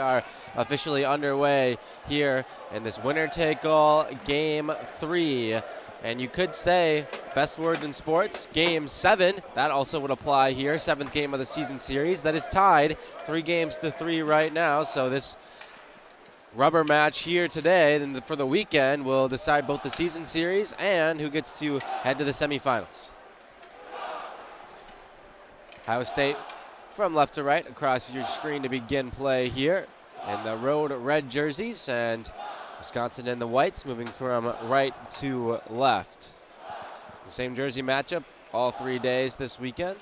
are officially underway here in this winner-take-all Game 3. And you could say, best word in sports, Game 7. That also would apply here, 7th game of the season series. That is tied 3-3 right now. So this rubber match here today, then for the weekend, will decide both the season series and who gets to head to the semifinals. Ohio State from left to right across your screen to begin play here in the road red jerseys, and Wisconsin in the whites moving from right to left. The same jersey matchup all 3 days this weekend.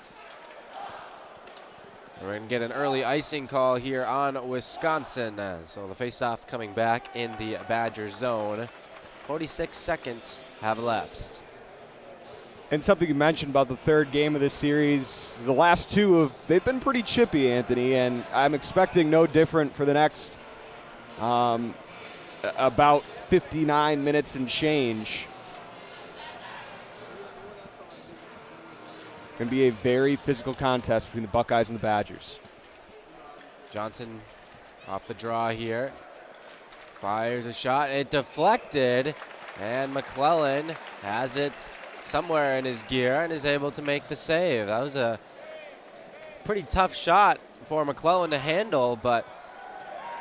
We're going to get an early icing call here on Wisconsin. So the faceoff coming back in the Badger zone. 46 seconds have elapsed. And something you mentioned about the third game of this series, the last two they've been pretty chippy, Anthony, and I'm expecting no different for the next about 59 minutes and change. Going to be a very physical contest between the Buckeyes and the Badgers. Johnson off the draw here. Fires a shot. It deflected, and McClellan has it somewhere in his gear and is able to make the save. That was a pretty tough shot for McClellan to handle, but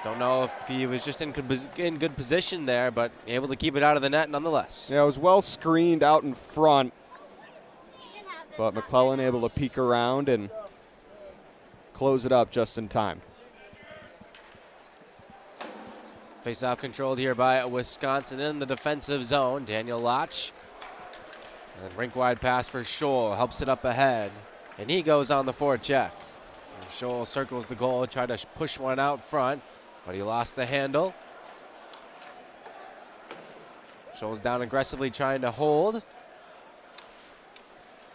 don't know if he was just in good position there, but able to keep it out of the net nonetheless. Yeah, it was well screened out in front, but McClellan able to peek around and close it up just in time. Face-off controlled here by Wisconsin in the defensive zone. Daniel Lotch. And rink-wide pass for Scholl, helps it up ahead, and he goes on the forecheck. Scholl circles the goal, tried to push one out front, but he lost the handle. Scholl's down aggressively trying to hold.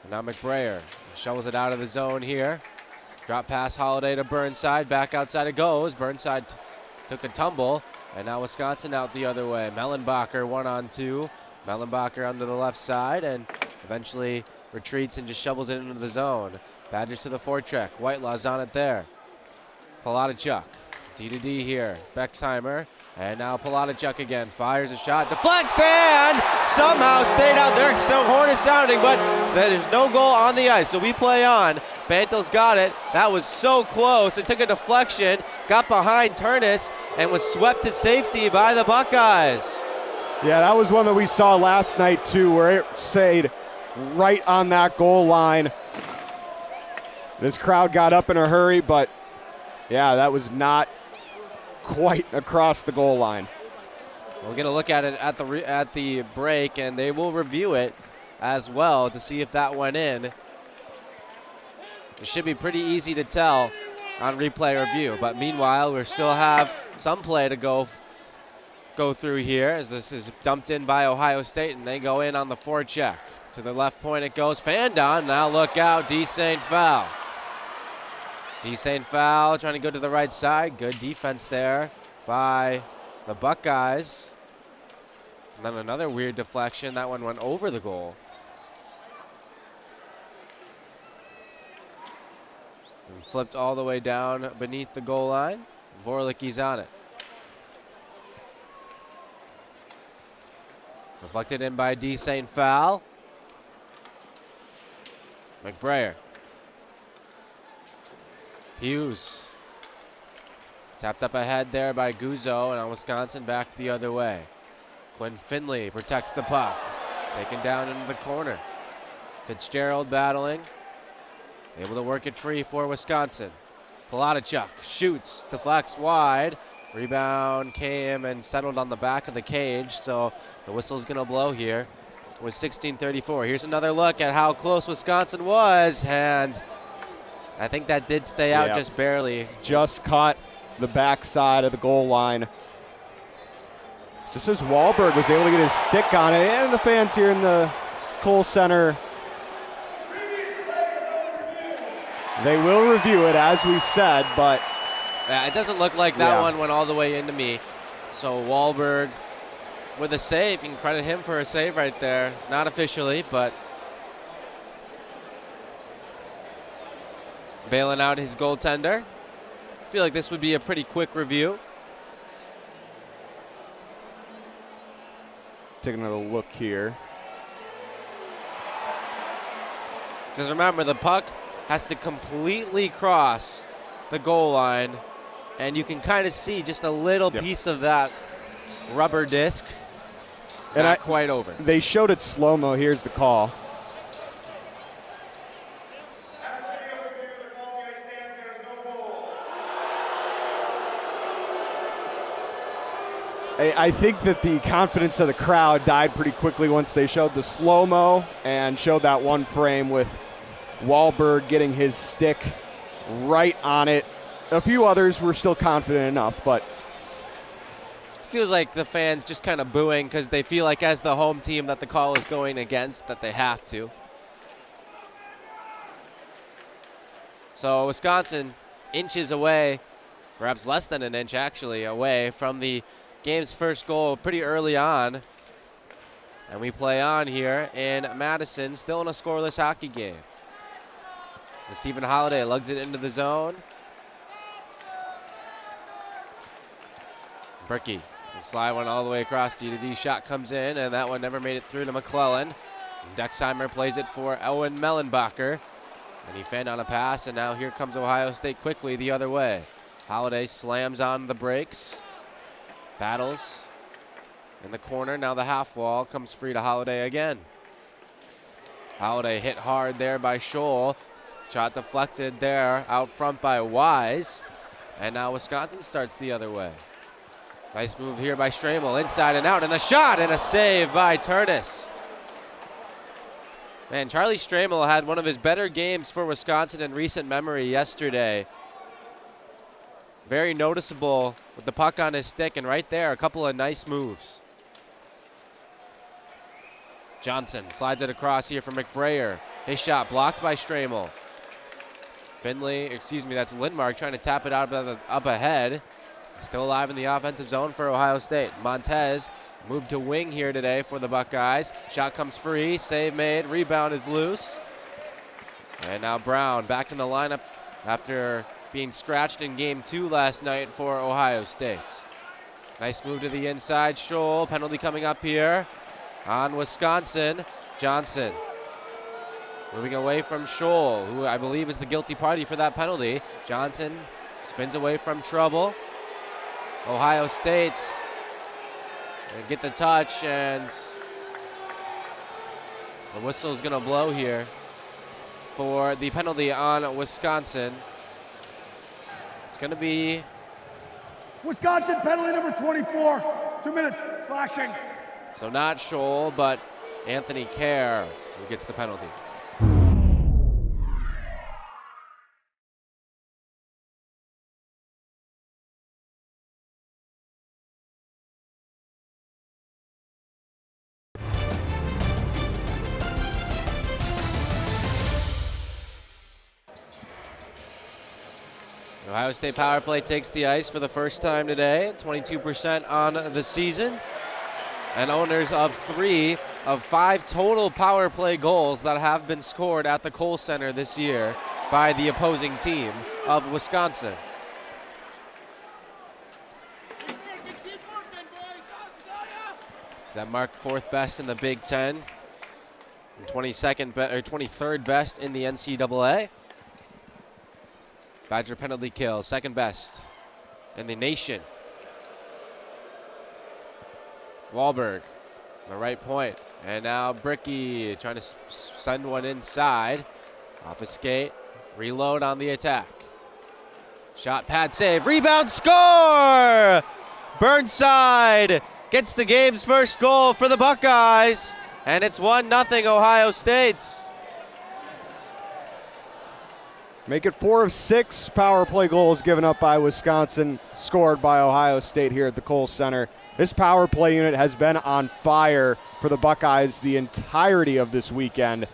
And now McBrayer shovels it out of the zone here. Drop pass Holiday to Burnside, back outside it goes. Burnside took a tumble, and now Wisconsin out the other way. Mellenbacher 1-on-2. Mellenbacher under the left side and eventually retreats and just shovels it into the zone. Badgers to the forecheck. Whitelaw's on it there. Palatichuk, D-to-D here. Bexheimer, and now Palatichuk again. Fires a shot, deflects, and somehow stayed out there. So horn is sounding, but there's no goal on the ice, so we play on. Bantel's got it. That was so close. It took a deflection, got behind Turnus, and was swept to safety by the Buckeyes. Yeah, that was one that we saw last night too, where it stayed right on that goal line. This crowd got up in a hurry, but yeah, that was not quite across the goal line. We're going to look at it at the break, and they will review it as well to see if that went in. It should be pretty easy to tell on replay review, but meanwhile, we still have some play to go through here as this is dumped in by Ohio State, and they go in on the forecheck. To the left point it goes. Fandon, now look out, D. St. Foul. D. St. Foul trying to go to the right side. Good defense there by the Buckeyes. And then another weird deflection. That one went over the goal. And flipped all the way down beneath the goal line. Vorlicky's on it. Reflected in by D. St. Foul. McBrayer. Hughes. Tapped up ahead there by Guzzo, and on Wisconsin back the other way. Quinn Finley protects the puck. Taken down into the corner. Fitzgerald battling. Able to work it free for Wisconsin. Palatichuk shoots, deflects wide. Rebound came and settled on the back of the cage, so the whistle's going to blow here with 16:34. Here's another look at how close Wisconsin was, and I think that did stay out just barely. Just caught the backside of the goal line. Just as Wahlberg was able to get his stick on it, and the fans here in the Kohl Center, they will review it, as we said, but it doesn't look like that one went all the way into me. So Wahlberg with a save. You can credit him for a save right there. Not officially, but bailing out his goaltender. feel like this would be a pretty quick review. Taking another look here. Because remember, the puck has to completely cross the goal line, and you can kind of see just a little piece of that rubber disc. And not quite over. They showed it slow-mo. Here's the call. I think that the confidence of the crowd died pretty quickly once they showed the slow-mo and showed that one frame with Wahlberg getting his stick right on it. A few others were still confident enough, but it feels like the fans just kind of booing because they feel like as the home team that the call is going against that they have to. So Wisconsin inches away, perhaps less than an inch actually, away from the game's first goal pretty early on. And we play on here in Madison, still in a scoreless hockey game. And Stephen Holiday lugs it into the zone. Berkey, the slide one all the way across D2D. Shot comes in, and that one never made it through to McClellan. Dexheimer plays it for Owen Mellenbacher. And he fanned on a pass, and now here comes Ohio State quickly the other way. Holiday slams on the brakes. Battles in the corner. Now the half wall comes free to Holiday again. Holiday hit hard there by Scholl. Shot deflected there out front by Wise. And now Wisconsin starts the other way. Nice move here by Stramel, inside and out, and a shot and a save by Turnus. Man, Charlie Stramel had one of his better games for Wisconsin in recent memory yesterday. Very noticeable with the puck on his stick, and right there, a couple of nice moves. Johnson slides it across here for McBrayer. His shot blocked by Stramel. That's Lindmark trying to tap it out up ahead. Still alive in the offensive zone for Ohio State. Montez moved to wing here today for the Buckeyes. Shot comes free, save made, rebound is loose. And now Brown back in the lineup after being scratched in game 2 last night for Ohio State. Nice move to the inside. Scholl, penalty coming up here on Wisconsin. Johnson moving away from Scholl, who I believe is the guilty party for that penalty. Johnson spins away from trouble. Ohio State get the touch, and the whistle is going to blow here for the penalty on Wisconsin. It's going to be Wisconsin penalty number 24, 2 minutes, slashing. So not Scholl, but Anthony Kerr who gets the penalty. Ohio State power play takes the ice for the first time today, 22% on the season, and owners of 3 of 5 total power play goals that have been scored at the Kohl Center this year by the opposing team of Wisconsin. So that marked 4th best in the Big Ten, and 23rd best in the NCAA. Badger penalty kill, 2nd best in the nation. Wahlberg on the right point. And now Brickey trying to send one inside. Off a skate. Reload on the attack. Shot, pad, save. Rebound, score! Burnside gets the game's first goal for the Buckeyes. And it's 1-0 Ohio State. Make it 4 of 6 power play goals given up by Wisconsin, scored by Ohio State here at the Kohl Center. This power play unit has been on fire for the Buckeyes the entirety of this weekend.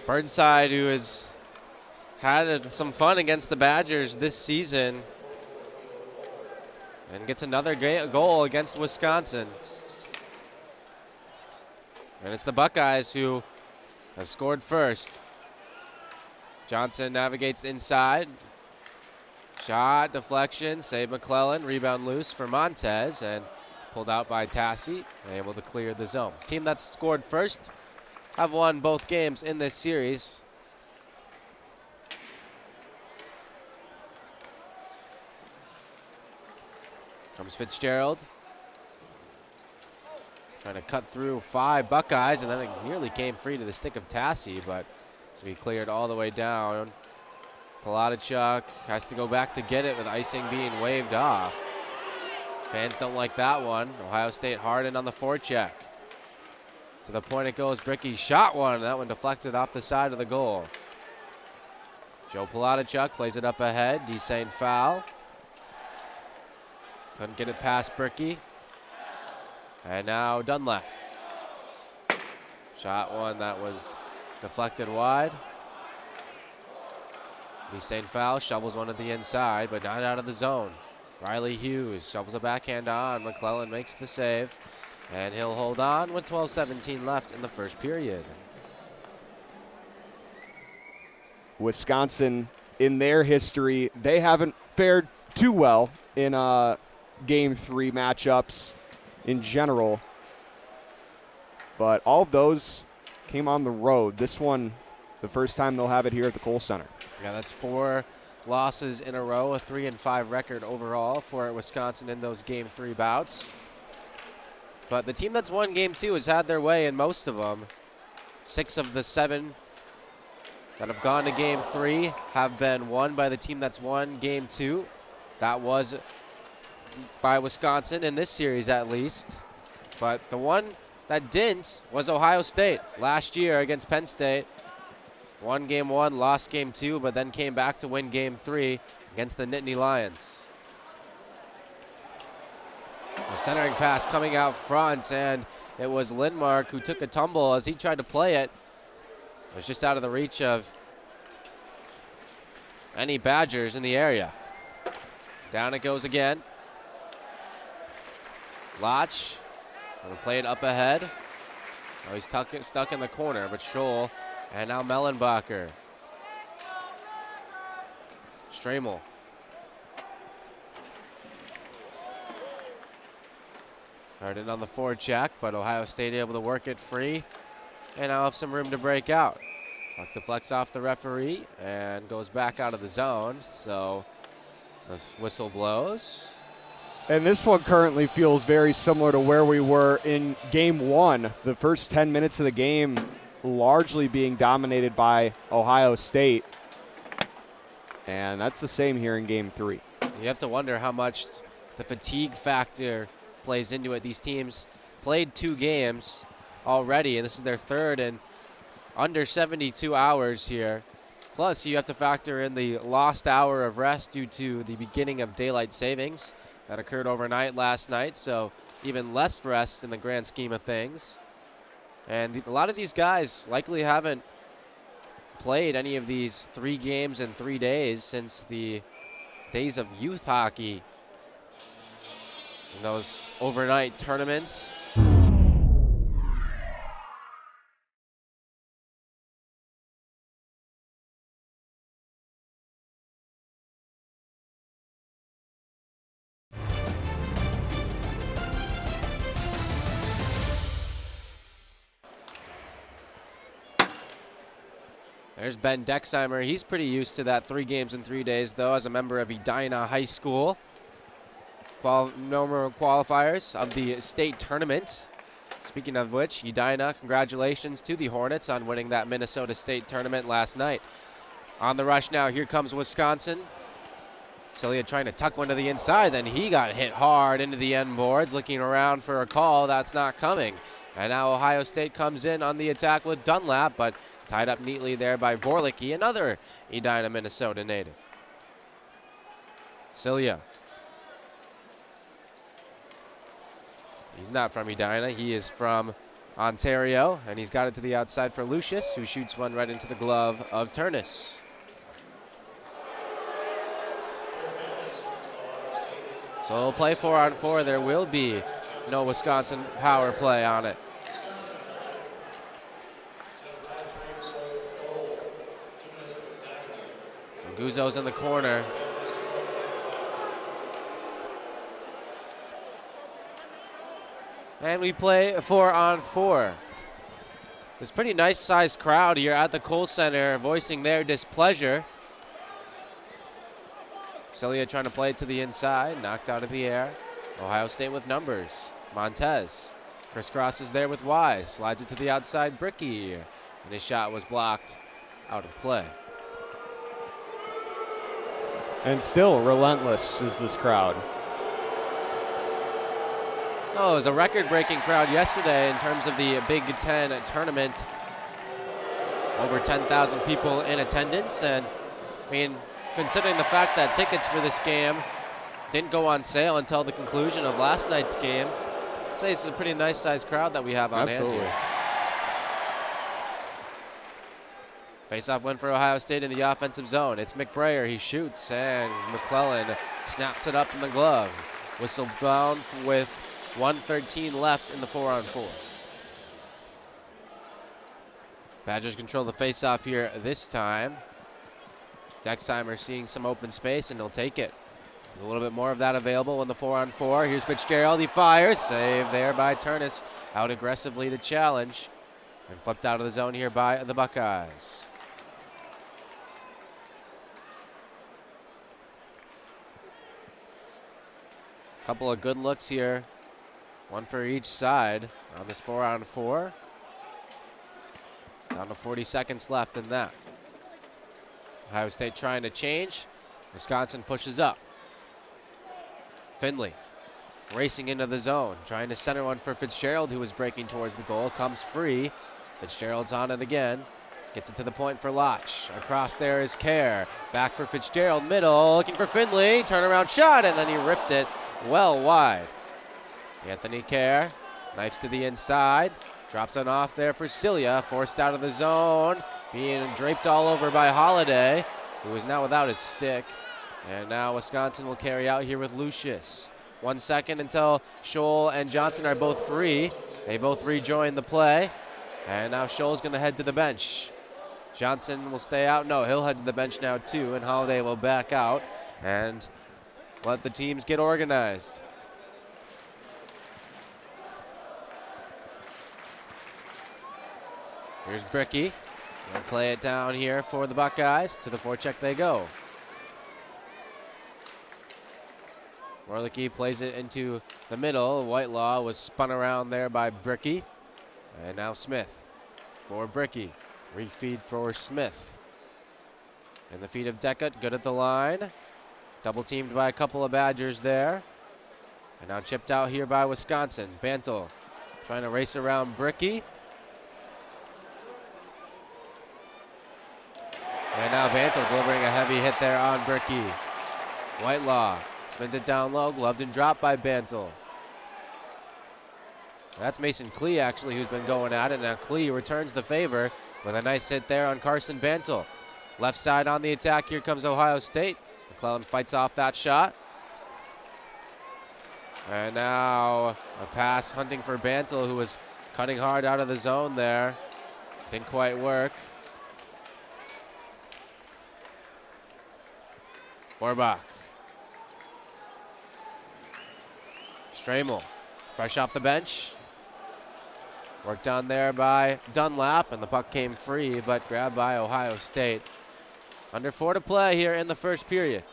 Burnside, who has had some fun against the Badgers this season, and gets another goal against Wisconsin. And it's the Buckeyes who has scored first. Johnson navigates inside. Shot, deflection, save McClellan, rebound loose for Montez, and pulled out by Tassi, able to clear the zone. Team that scored first have won both games in this series. Comes Fitzgerald. Trying to cut through 5 Buckeyes, and then it nearly came free to the stick of Tassi, but to be cleared all the way down. Palatichuk has to go back to get it with icing being waved off. Fans don't like that one. Ohio State Harden on the forecheck. To the point it goes. Bricky shot one. That one deflected off the side of the goal. Joe Palatichuk plays it up ahead. Desane foul. Couldn't get it past Bricky. And now Dunlap. Shot one that was deflected wide. Desane foul, shovels one at the inside, but not out of the zone. Riley Hughes shovels a backhand on. McClellan makes the save, and he'll hold on with 12:17 left in the first period. Wisconsin, in their history, they haven't fared too well in Game 3 matchups in general, but all of those came on the road. This one, the first time they'll have it here at the Kohl Center. Yeah, that's 4 losses in a row, a 3-5 record overall for Wisconsin in those Game 3 bouts. But the team that's won Game 2 has had their way in most of them. 6 of the 7 that have gone to Game 3 have been won by the team that's won Game 2. That was by Wisconsin in this series at least. But the one that didn't was Ohio State last year against Penn State. Won Game 1, lost Game 2, but then came back to win Game 3 against the Nittany Lions. A centering pass coming out front, and it was Lindmark who took a tumble as he tried to play it. It was just out of the reach of any Badgers in the area. Down it goes again. Lotch will play it up ahead. Oh, he's stuck in the corner, but Scholl. And now Mellenbacher. Stramel. Harden on the forecheck, but Ohio State able to work it free. And now have some room to break out. Puck deflects off the referee and goes back out of the zone. So this whistle blows. And this one currently feels very similar to where we were in Game 1. The first 10 minutes of the game largely being dominated by Ohio State. And that's the same here in Game 3. You have to wonder how much the fatigue factor plays into it. These teams played 2 games already, and this is their third in under 72 hours here. Plus, you have to factor in the lost hour of rest due to the beginning of daylight savings that occurred overnight last night, so even less rest in the grand scheme of things. And a lot of these guys likely haven't played any of these 3 games in 3 days since the days of youth hockey in those overnight tournaments. There's Ben Dexheimer. He's pretty used to that 3 games in 3 days, though, as a member of Edina High School. Number qualifiers of the state tournament. Speaking of which, Edina, congratulations to the Hornets on winning that Minnesota State tournament last night. On the rush now, here comes Wisconsin. Celia trying to tuck one to the inside, then he got hit hard into the end boards, looking around for a call. That's not coming. And now Ohio State comes in on the attack with Dunlap, but tied up neatly there by Vorlicki, another Edina, Minnesota native. Celia. He's not from Edina. He is from Ontario, and he's got it to the outside for Lucius, who shoots one right into the glove of Turnus. So we'll play 4-on-4. There will be no Wisconsin power play on it. So Guzzo's in the corner. And we play 4-on-4. This pretty nice sized crowd here at the Kohl Center voicing their displeasure. Celia trying to play it to the inside, knocked out of the air. Ohio State with numbers. Montez crisscrosses there with Wise, slides it to the outside, Bricky, and his shot was blocked out of play. And still relentless is this crowd. Oh, it was a record-breaking crowd yesterday in terms of the Big Ten tournament. Over 10,000 people in attendance, and I mean, considering the fact that tickets for this game didn't go on sale until the conclusion of last night's game, I'd say this is a pretty nice-sized crowd that we have on hand here. Face-off win for Ohio State in the offensive zone. It's McBrayer, he shoots, and McClellan snaps it up in the glove. Whistle bound with 1:13 left in the 4-on-4. Badgers control the face-off here this time. Dexheimer seeing some open space, and he'll take it. A little bit more of that available in the 4-on-4. Here's Fitzgerald, he fires. Save there by Turnus, out aggressively to challenge. And flipped out of the zone here by the Buckeyes. Couple of good looks here. One for each side on this 4-on-4. Down to 40 seconds left in that. Ohio State trying to change. Wisconsin pushes up. Finley racing into the zone, trying to center one for Fitzgerald, who was breaking towards the goal. Comes free. Fitzgerald's on it again. Gets it to the point for Lotch. Across there is Kerr. Back for Fitzgerald, middle, looking for Finley. Turnaround shot, and then he ripped it well wide. Anthony Kerr, knifes to the inside. Drops it off there for Celia, forced out of the zone. Being draped all over by Holiday, who is now without his stick. And now Wisconsin will carry out here with Lucius. 1 second until Scholl and Johnson are both free. They both rejoin the play. And now Scholl's going to head to the bench. Johnson will stay out. No, he'll head to the bench now too, and Holiday will back out and let the teams get organized. Here's Bricky. They'll play it down here for the Buckeyes. To the forecheck they go. Warlicki plays it into the middle. Whitelaw was spun around there by Bricky. And now Smith for Bricky. Refeed for Smith. And the feet of Deckett, good at the line. Double teamed by a couple of Badgers there. And now chipped out here by Wisconsin. Bantle trying to race around Bricky. And now Bantle delivering a heavy hit there on Bricky. Whitelaw spins it down low, gloved and dropped by Bantle. That's Mason Klee actually who's been going at it. Now Klee returns the favor with a nice hit there on Carson Bantle. Left side on the attack, here comes Ohio State. McClellan fights off that shot. And now a pass hunting for Bantle, who was cutting hard out of the zone there. Didn't quite work. Orbach. Stramel, fresh off the bench. Worked on there by Dunlap, and the puck came free, but grabbed by Ohio State. Under 4 to play here in the first period.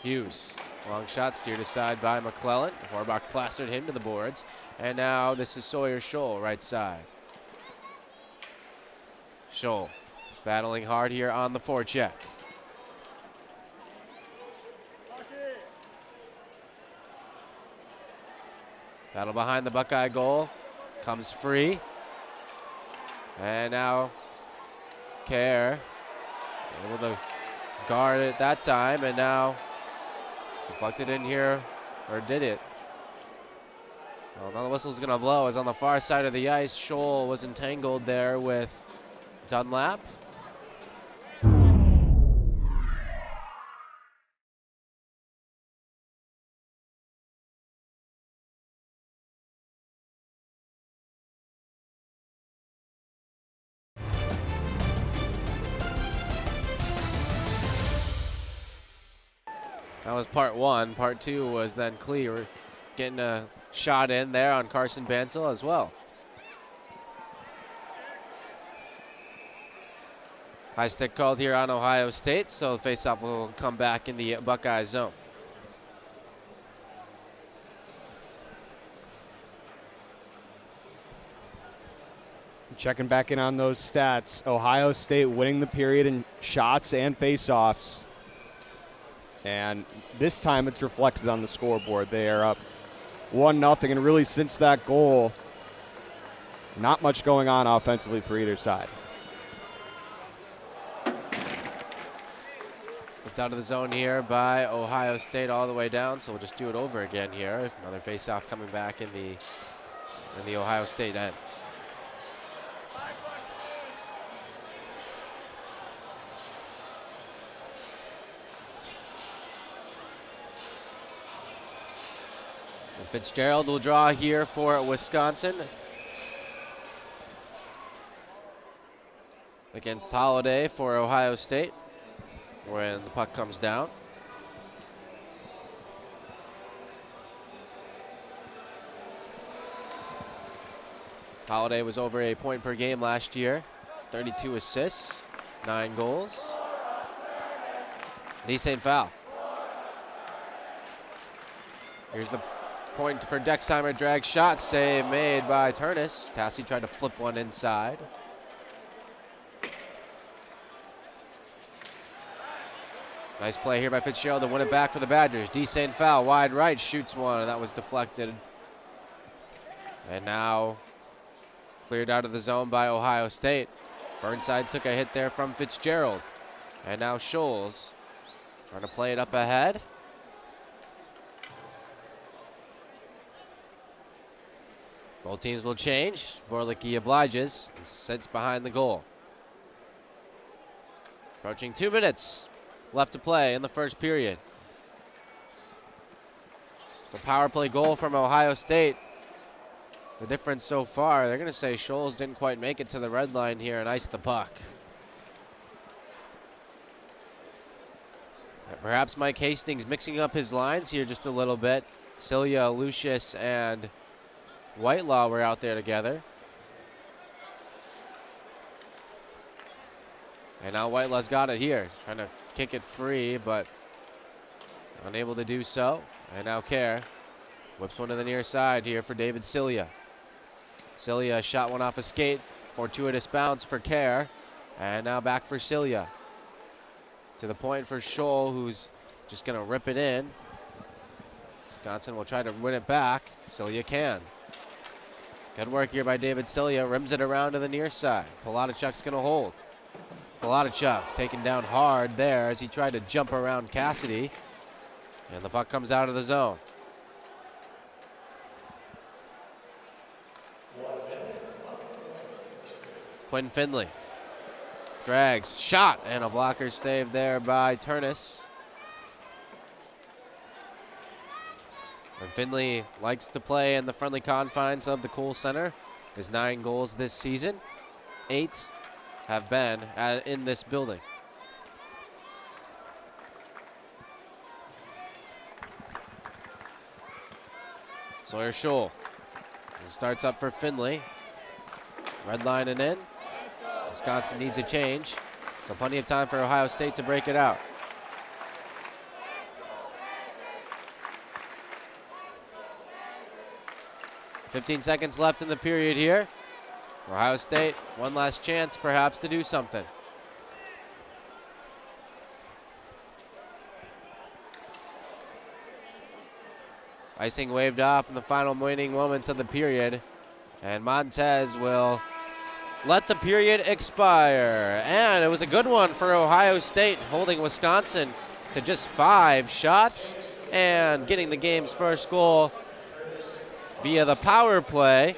Hughes, long shot steered aside by McClellan. Orbach plastered him to the boards. And now this is Sawyer Scholl, right side. Scholl battling hard here on the forecheck. Battle behind the Buckeye goal. Comes free. And now Kerr able to guard it that time. And now deflected in here. Or did it? Well, now the whistle's going to blow. Is on the far side of the ice. Scholl was entangled there with Dunlap. That was part 1. Part 2 was then Klee getting a shot in there on Carson Bantle as well. High stick called here on Ohio State, so the faceoff will come back in the Buckeye zone. Checking back in on those stats. Ohio State winning the period in shots and faceoffs. And this time it's reflected on the scoreboard. They are up 1-0, and really since that goal, not much going on offensively for either side. Whipped out of the zone here by Ohio State all the way down, so we'll just do it over again here. Another faceoff coming back in the Ohio State end. Fitzgerald will draw here for Wisconsin against Holiday for Ohio State when the puck comes down. Holiday was over a point per game last year, 32 assists, 9 goals. Decent foul. Here's the point for Dexheimer, drag shot, save made by Turnus. Tassi tried to flip one inside. Nice play here by Fitzgerald to win it back for the Badgers. Decent foul, wide right, shoots one, and that was deflected. And now cleared out of the zone by Ohio State. Burnside took a hit there from Fitzgerald. And now Scholes trying to play it up ahead. Both teams will change. Vorlicki obliges and sits behind the goal. Approaching 2 minutes left to play in the first period. The power play goal from Ohio State. The difference so far, they're going to say Scholes didn't quite make it to the red line here and ice the puck. Perhaps Mike Hastings mixing up his lines here just a little bit. Celia, Lucius, and Whitelaw were out there together. And now Whitelaw's got it here. Trying to kick it free, but unable to do so. And now Kerr whips one to the near side here for David Celia. Celia shot one off a skate. Fortuitous bounce for Kerr. And now back for Celia. To the point for Scholl, who's just going to rip it in. Wisconsin will try to win it back. Celia can. Good work here by David Celia. Rims it around to the near side. Polotachuk's going to hold. Polotachuk taken down hard there as he tried to jump around Cassidy. And the puck comes out of the zone. Quinn Finley drags, shot, and a blocker save there by Turnus. And Finley likes to play in the friendly confines of the Kohl Center. His 9 goals this season, 8 have been in this building. Sawyer Scholl starts up for Finley. Red line and in. Wisconsin needs a change, so plenty of time for Ohio State to break it out. .15 seconds left in the period here. Ohio State, one last chance perhaps to do something. Icing waved off in the final waning moments of the period, and Montez will let the period expire. And it was a good one for Ohio State, holding Wisconsin to just 5 shots and getting the game's first goal via the power play.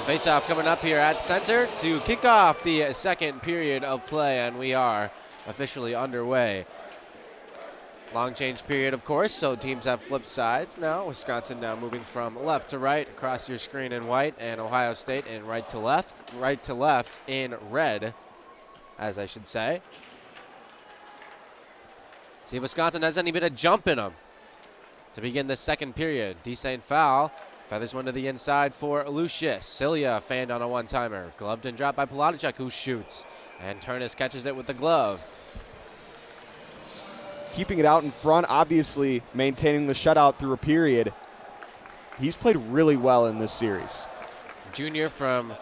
Face-off coming up here at center to kick off the second period of play, and we are officially underway. Long change period, of course, so teams have flipped sides now. Wisconsin now moving from left to right across your screen in white, and Ohio State in right to left in red, as I should say. See if Wisconsin has any bit of jump in them to begin the second period. Descent foul. Feathers one to the inside for Lucius. Cilia fanned on a one-timer. Gloved and dropped by Poladichuk, who shoots. And Turnus catches it with the glove. Keeping it out in front, obviously maintaining the shutout through a period. He's played really well in this series. Junior from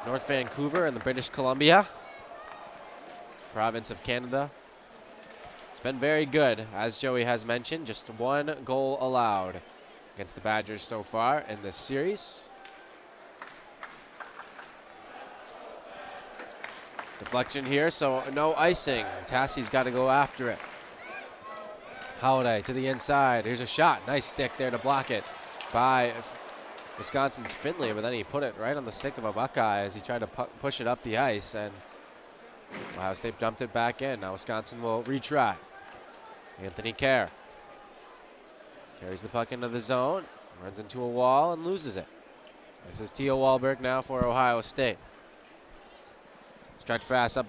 North Vancouver in the British Columbia province of Canada. It's been very good, as Joey has mentioned. Just one goal allowed against the Badgers so far in this series. Deflection here, so no icing. Tassie's got to go after it. Holiday to the inside. Here's a shot. Nice stick there to block it by Wisconsin's Finley, but then he put it right on the stick of a Buckeye as he tried to push it up the ice, and Ohio State dumped it back in. Now Wisconsin will retry. Anthony Kerr carries the puck into the zone, runs into a wall and loses it. This is Theo Wahlberg now for Ohio State. Stretch pass up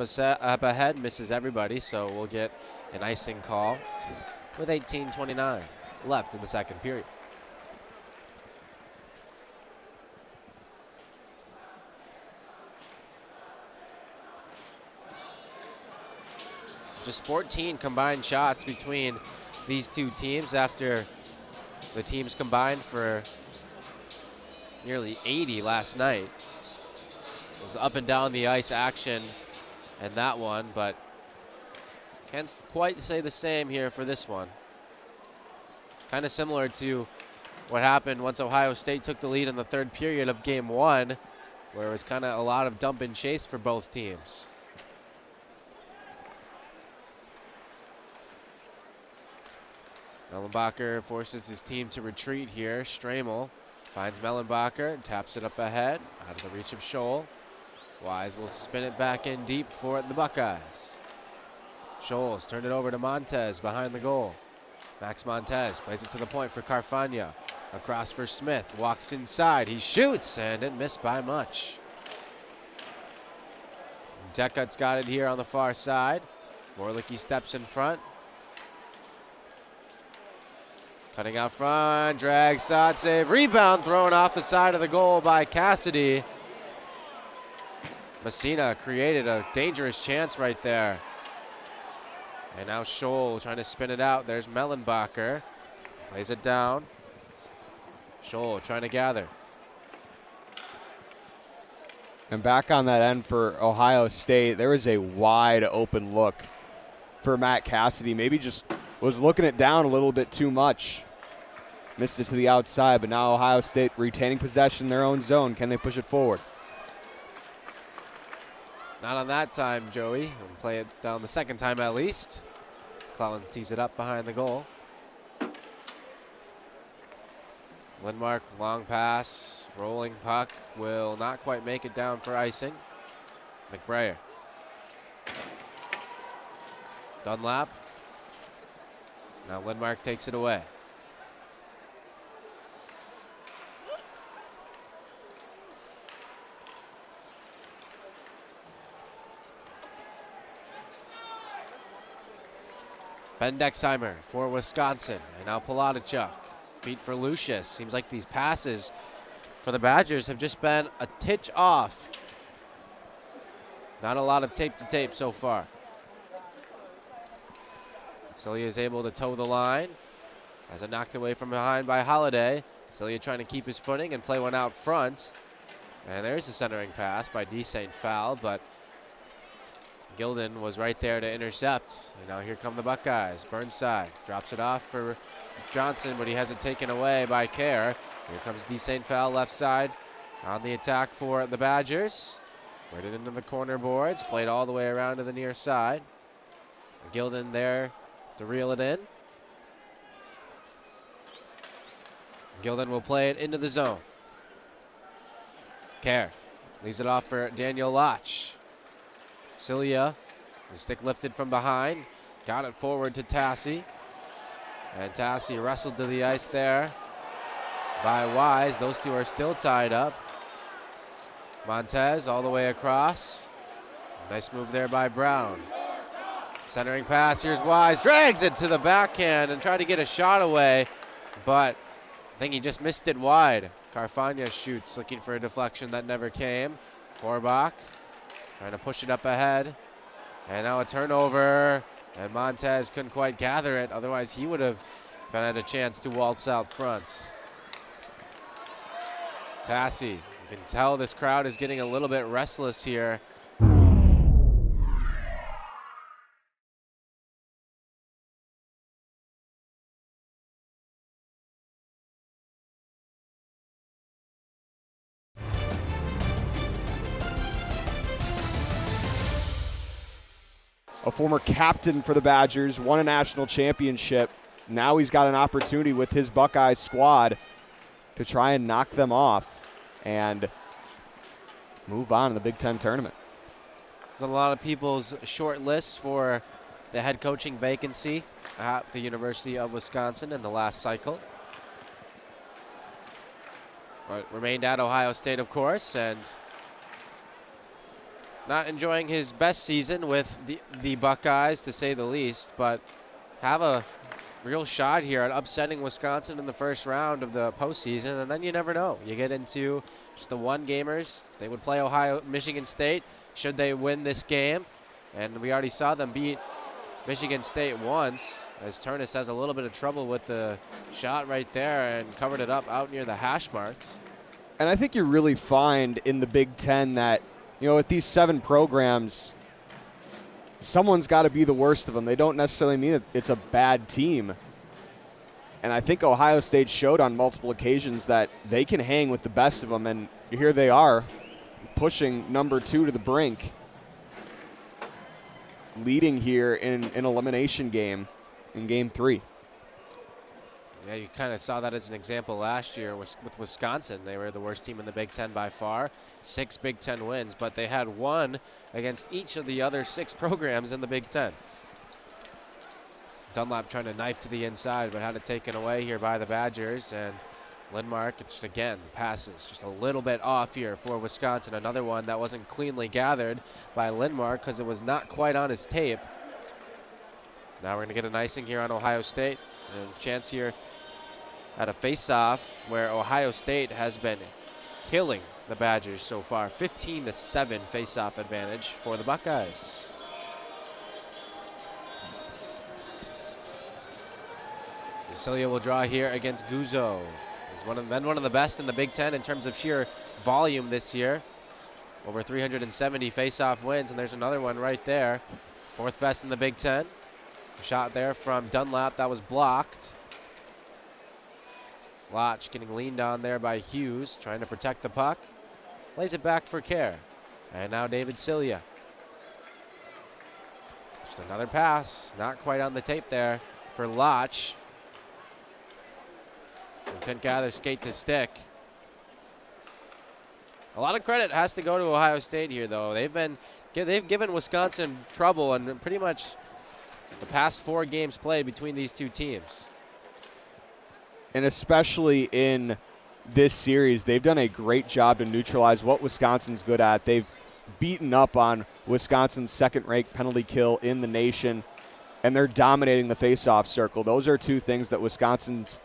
ahead, misses everybody, so we'll get an icing call with 18:29 left in the second period. Just 14 combined shots between these two teams after the teams combined for nearly 80 last night. It was up and down the ice action in that one, but can't quite say the same here for this one. Kind of similar to what happened once Ohio State took the lead in the third period of game one, where it was kind of a lot of dump and chase for both teams. Mellenbacher forces his team to retreat here. Stramel finds Mellenbacher and taps it up ahead, out of the reach of Scholl. Wise will spin it back in deep for the Buckeyes. Scholl's turned it over to Montez behind the goal. Max Montez plays it to the point for Carfagna. Across for Smith, walks inside, he shoots, and it missed by much. Deckut's got it here on the far side. Morlicki steps in front. Cutting out front, drag, shot, save, rebound thrown off the side of the goal by Cassidy. Messina created a dangerous chance right there. And now Scholl trying to spin it out. There's Mellenbacher. Plays it down. Scholl trying to gather. And back on that end for Ohio State, there was a wide open look for Matt Cassidy. Maybe just was looking it down a little bit too much. Missed it to the outside, but now Ohio State retaining possession in their own zone. Can they push it forward? Not on that time, Joey. We'll play it down the second time at least. Clellan tees it up behind the goal. Lindmark, long pass, rolling puck, will not quite make it down for icing. McBrayer. Dunlap. Now Lindmark takes it away. Ben Dexheimer for Wisconsin, and now Poladichuk. Feet for Lucius. Seems like these passes for the Badgers have just been a titch off. Not a lot of tape to tape so far. Cilia is able to toe the line. As it knocked away from behind by Holiday. Cilia trying to keep his footing and play one out front. And there's a centering pass by Descent foul, but Gilden was right there to intercept. And now here come the Buckeyes. Burnside drops it off for Johnson, but he has it taken away by Kerr. Here comes Descent foul left side on the attack for the Badgers. Put it into the corner boards, played all the way around to the near side. Gilden there to reel it in. Gilden will play it into the zone. Kerr leaves it off for Daniel Lotch. Cilia, the stick lifted from behind, got it forward to Tassi. And Tassi wrestled to the ice there by Wise. Those two are still tied up. Montez all the way across. Nice move there by Brown. Centering pass, here's Wise, drags it to the backhand and tried to get a shot away, but I think he just missed it wide. Carfagna shoots, looking for a deflection that never came. Horbach trying to push it up ahead. And now a turnover, and Montez couldn't quite gather it, otherwise he would have been at a chance to waltz out front. Tassi, you can tell this crowd is getting a little bit restless here. A former captain for the Badgers, won a national championship. Now he's got an opportunity with his Buckeyes squad to try and knock them off and move on in the Big Ten tournament. There's a lot of people's short lists for the head coaching vacancy at the University of Wisconsin in the last cycle. But remained at Ohio State, of course, and not enjoying his best season with the Buckeyes, to say the least, but have a real shot here at upsetting Wisconsin in the first round of the postseason, and then you never know. You get into just the one-gamers. They would play Michigan State should they win this game, and we already saw them beat Michigan State once, as Turnus has a little bit of trouble with the shot right there and covered it up out near the hash marks. And I think you really find in the Big Ten that, you know, with these 7 programs, someone's got to be the worst of them. They don't necessarily mean that it's a bad team. And I think Ohio State showed on multiple occasions that they can hang with the best of them, and here they are pushing number 2 to the brink, leading here in an elimination game in Game 3. Yeah, you kind of saw that as an example last year with Wisconsin. They were the worst team in the Big Ten by far. 6 Big Ten wins, but they had 1 against each of the other 6 programs in the Big Ten. Dunlap trying to knife to the inside, but had it taken away here by the Badgers. And Lindmark, just again, the passes just a little bit off here for Wisconsin. Another one that wasn't cleanly gathered by Lindmark because it was not quite on his tape. Now we're going to get an icing here on Ohio State. And a chance here at a face-off where Ohio State has been killing the Badgers so far. 15-7 face-off advantage for the Buckeyes. Celia will draw here against Guzzo. He's been one of the best in the Big Ten in terms of sheer volume this year. Over 370 face-off wins, and there's another one right there. 4th best in the Big Ten. A shot there from Dunlap that was blocked. Lotch getting leaned on there by Hughes, trying to protect the puck. Plays it back for Kerr. And now David Cilia. Just another pass, not quite on the tape there for Lotch. And couldn't gather skate to stick. A lot of credit has to go to Ohio State here, though. They've given Wisconsin trouble in pretty much the past 4 games played between these two teams. And especially in this series, they've done a great job to neutralize what Wisconsin's good at. They've beaten up on Wisconsin's 2nd-ranked penalty kill in the nation, and they're dominating the faceoff circle. Those are 2 things that Wisconsin's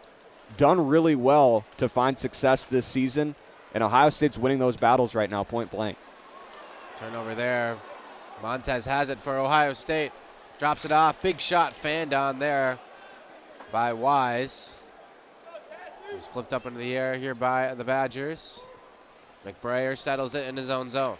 done really well to find success this season, and Ohio State's winning those battles right now, point blank. Turnover there. Montez has it for Ohio State. Drops it off. Big shot fanned on there by Wise. He's flipped up into the air here by the Badgers. McBrayer settles it in his own zone.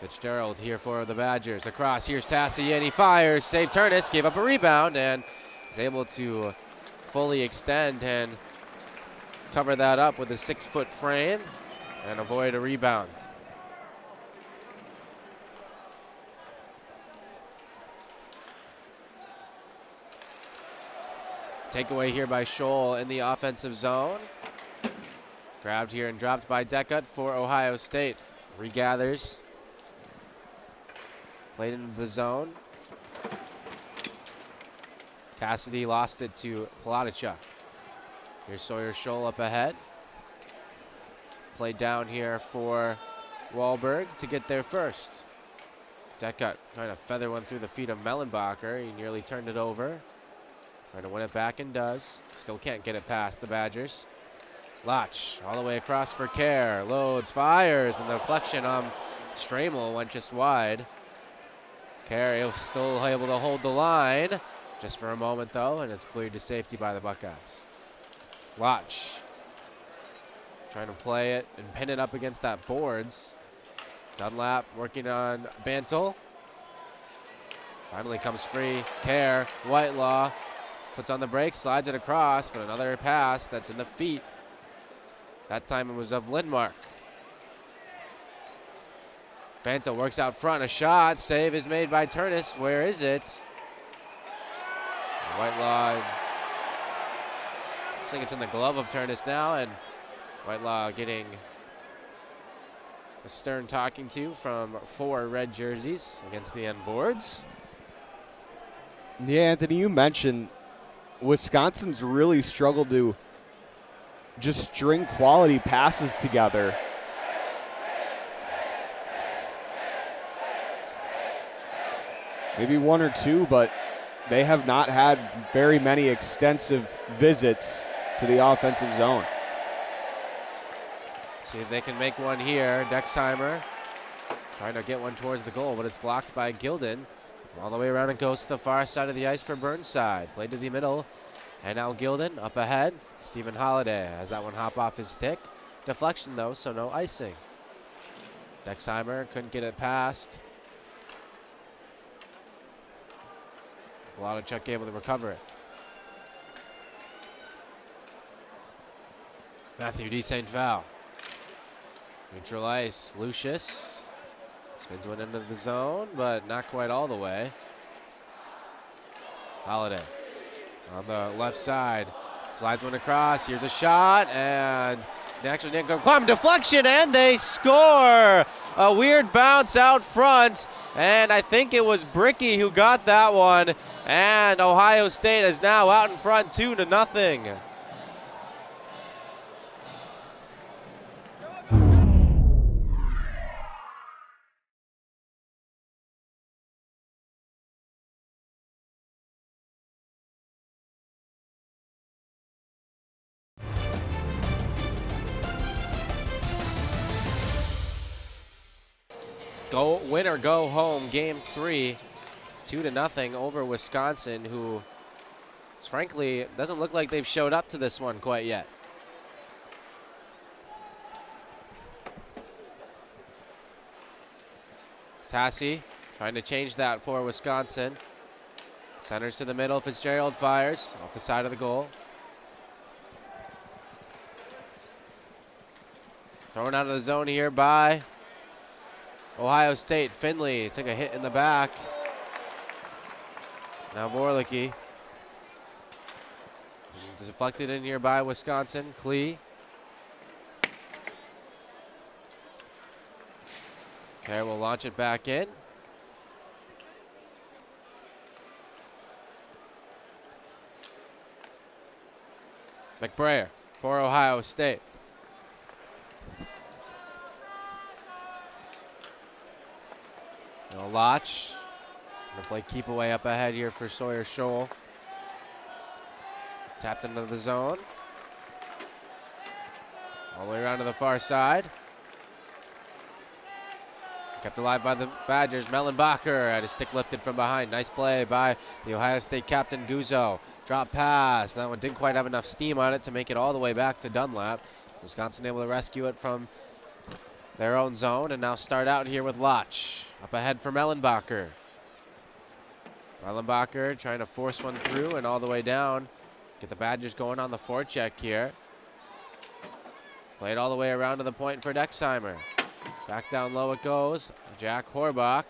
Fitzgerald here for the Badgers. Across, here's Tassi, and he fires. Save Turnus, gave up a rebound, and is able to fully extend and cover that up with a 6-foot frame and avoid a rebound. Takeaway here by Scholl in the offensive zone. Grabbed here and dropped by Deckut for Ohio State. Regathers. Played into the zone. Cassidy lost it to Palatichuk. Here's Sawyer Scholl up ahead. Played down here for Wahlberg to get there first. Deckut trying to feather one through the feet of Mellenbacher. He nearly turned it over. Trying to win it back and does. Still can't get it past the Badgers. Lach all the way across for Kerr. Loads, fires, and the deflection on Stramel went just wide. Kerr was still able to hold the line. Just for a moment though, and it's cleared to safety by the Buckeyes. Lach trying to play it and pin it up against that boards. Dunlap working on Bantle. Finally comes free. Kerr, Whitelaw puts on the brakes, slides it across, but another pass that's in the feet. That time it was of Lindmark. Bantle works out front, a shot, save is made by Turnus. Where is it? Whitelaw, looks like it's in the glove of Turnus now, and Whitelaw getting a stern talking to from 4 red jerseys against the end boards. Yeah, Anthony, you mentioned Wisconsin's really struggled to just string quality passes together. Maybe 1 or 2, but they have not had very many extensive visits to the offensive zone. See if they can make one here. Dexheimer trying to get one towards the goal, but it's blocked by Gilden. All the way around it goes to the far side of the ice for Burnside. Played to the middle, and now Gilden up ahead. Stephen Holiday has that one hop off his stick. Deflection though, so no icing. Dexheimer couldn't get it past. Palatichuk able to recover it. Matthew D. St. Val. Neutral ice, Lucius. Spins one into the zone, but not quite all the way. Holiday on the left side. Slides one across, here's a shot, and actually didn't go climb. Deflection, and they score! A weird bounce out front, and I think it was Bricky who got that one. And Ohio State is now out in front 2-0. Go win or go home, game 3. 2-0 over Wisconsin, who frankly doesn't look like they've showed up to this one quite yet. Tassi trying to change that for Wisconsin. Centers to the middle, Fitzgerald fires off the side of the goal. Thrown out of the zone here by Ohio State. Finley took a hit in the back. Now Vorlicki. Deflected in here by Wisconsin. Klee. Kerr will launch it back in. McBrayer for Ohio State. Lach gonna play keep away up ahead here for Sawyer Scholl. Tapped into the zone. All the way around to the far side. Kept alive by the Badgers. Mellenbacher had his stick lifted from behind. Nice play by the Ohio State captain Guzzo. Drop pass. That one didn't quite have enough steam on it to make it all the way back to Dunlap. Wisconsin able to rescue it from their own zone and now start out here with Lach. Up ahead for Mellenbacher. Mellenbacher trying to force one through and all the way down. Get the Badgers going on the forecheck here. Played all the way around to the point for Dexheimer. Back down low it goes. Jack Horbach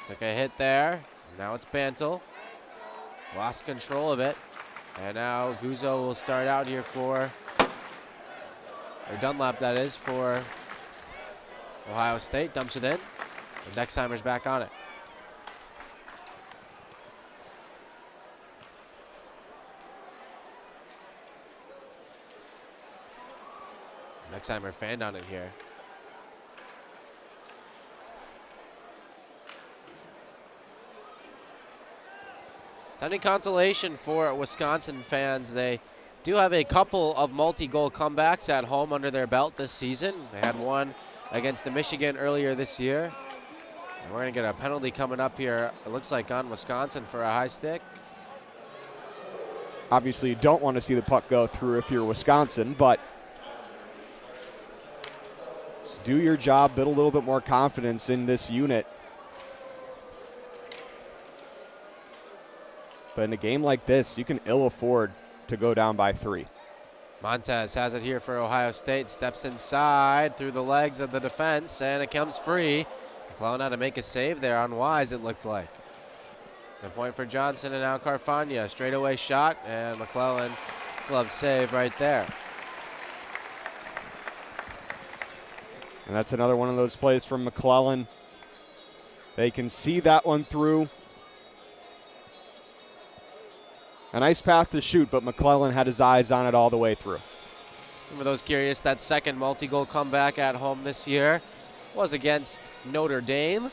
took a hit there. Now it's Bantle. Lost control of it. And now Guzzo will start out here for, or Dunlap that is, for Ohio State. Dumps it in. And Dexheimer's back on it. Dexheimer fanned on it here. It's any consolation for Wisconsin fans. They do have a couple of multi-goal comebacks at home under their belt this season. They had one against the Michigan earlier this year. And we're going to get a penalty coming up here, it looks like on Wisconsin for a high stick. Obviously, you don't want to see the puck go through if you're Wisconsin, but do your job, build a little bit more confidence in this unit. But in a game like this, you can ill afford to go down by 3. Montez has it here for Ohio State, steps inside through the legs of the defense, and it comes free. McClellan had to make a save there on Wise, it looked like. The point for Johnson, and now Carfagna. Straightaway shot, and McClellan glove save right there. And that's another one of those plays from McClellan. They can see that one through. A nice path to shoot, but McClellan had his eyes on it all the way through. For those curious, that second multi-goal comeback at home this year was against Notre Dame.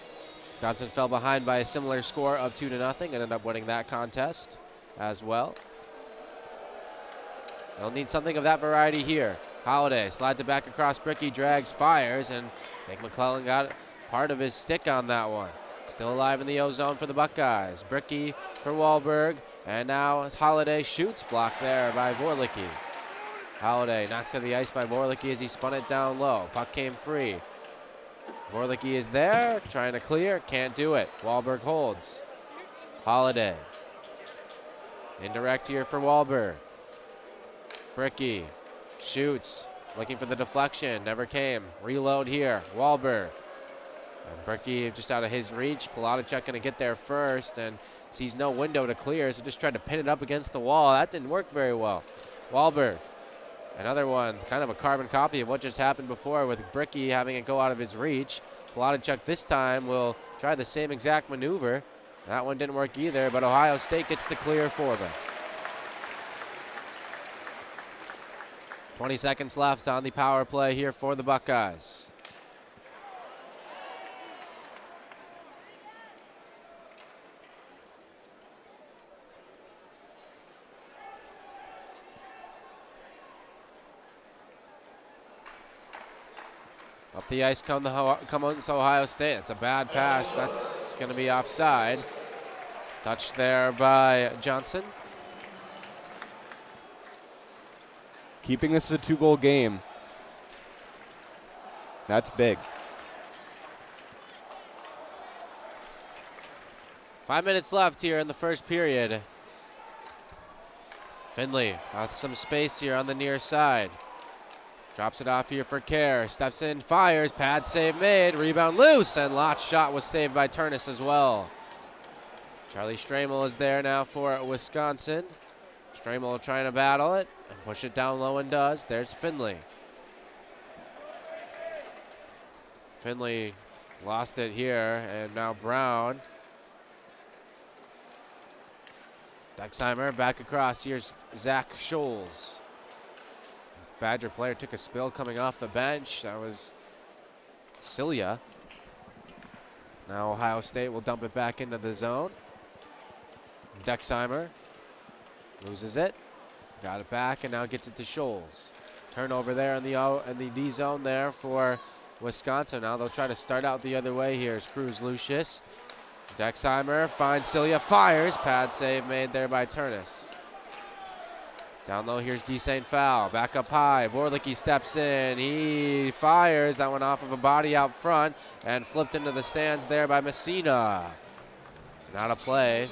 Wisconsin fell behind by a similar score of 2-0, ended up winning that contest as well. They'll need something of that variety here. Holiday slides it back across Bricky, drags, fires, and I think McClellan got part of his stick on that one. Still alive in the O zone for the Buckeyes. Bricky for Wahlberg, and now Holiday shoots, blocked there by Vorlicki. Holiday knocked to the ice by Vorlicki as he spun it down low. Puck came free. Vorlicki is there, trying to clear, can't do it. Wahlberg holds. Holiday. Indirect here for Wahlberg. Bricky shoots, looking for the deflection, never came. Reload here, Wahlberg. And Bricky just out of his reach. Palatichuk going to get there first and sees no window to clear, so just tried to pin it up against the wall. That didn't work very well. Wahlberg. Another one, kind of a carbon copy of what just happened before with Bricky having it go out of his reach. Palatichuk this time will try the same exact maneuver. That one didn't work either, but Ohio State gets the clear for them. 20 seconds left on the power play here for the Buckeyes. Up the ice comes Ohio State. It's a bad pass. That's going to be offside. Touched there by Johnson. Keeping this a 2-goal game. That's big. 5 minutes left here in the first period. Finley got some space here on the near side. Drops it off here for Kerr. Steps in, fires, pad save made, rebound loose, and Lott's shot was saved by Turnus as well. Charlie Stramel is there now for Wisconsin. Stramel trying to battle it and push it down low and does. There's Finley. Finley lost it here, and now Brown. Dexheimer back across. Here's Zach Scholes. Badger player took a spill coming off the bench. That was Cilia. Now Ohio State will dump it back into the zone. Dexheimer loses it. Got it back and now gets it to Scholes. Turnover there in the D zone there for Wisconsin. Now they'll try to start out the other way here. Is Cruz Lucius. Dexheimer finds Cilia, fires. Pad save made there by Turnus. Down low, here's D. St. Foul. Back up high. Vorlicki steps in. He fires. That one off of a body out front and flipped into the stands there by Messina. Not a play.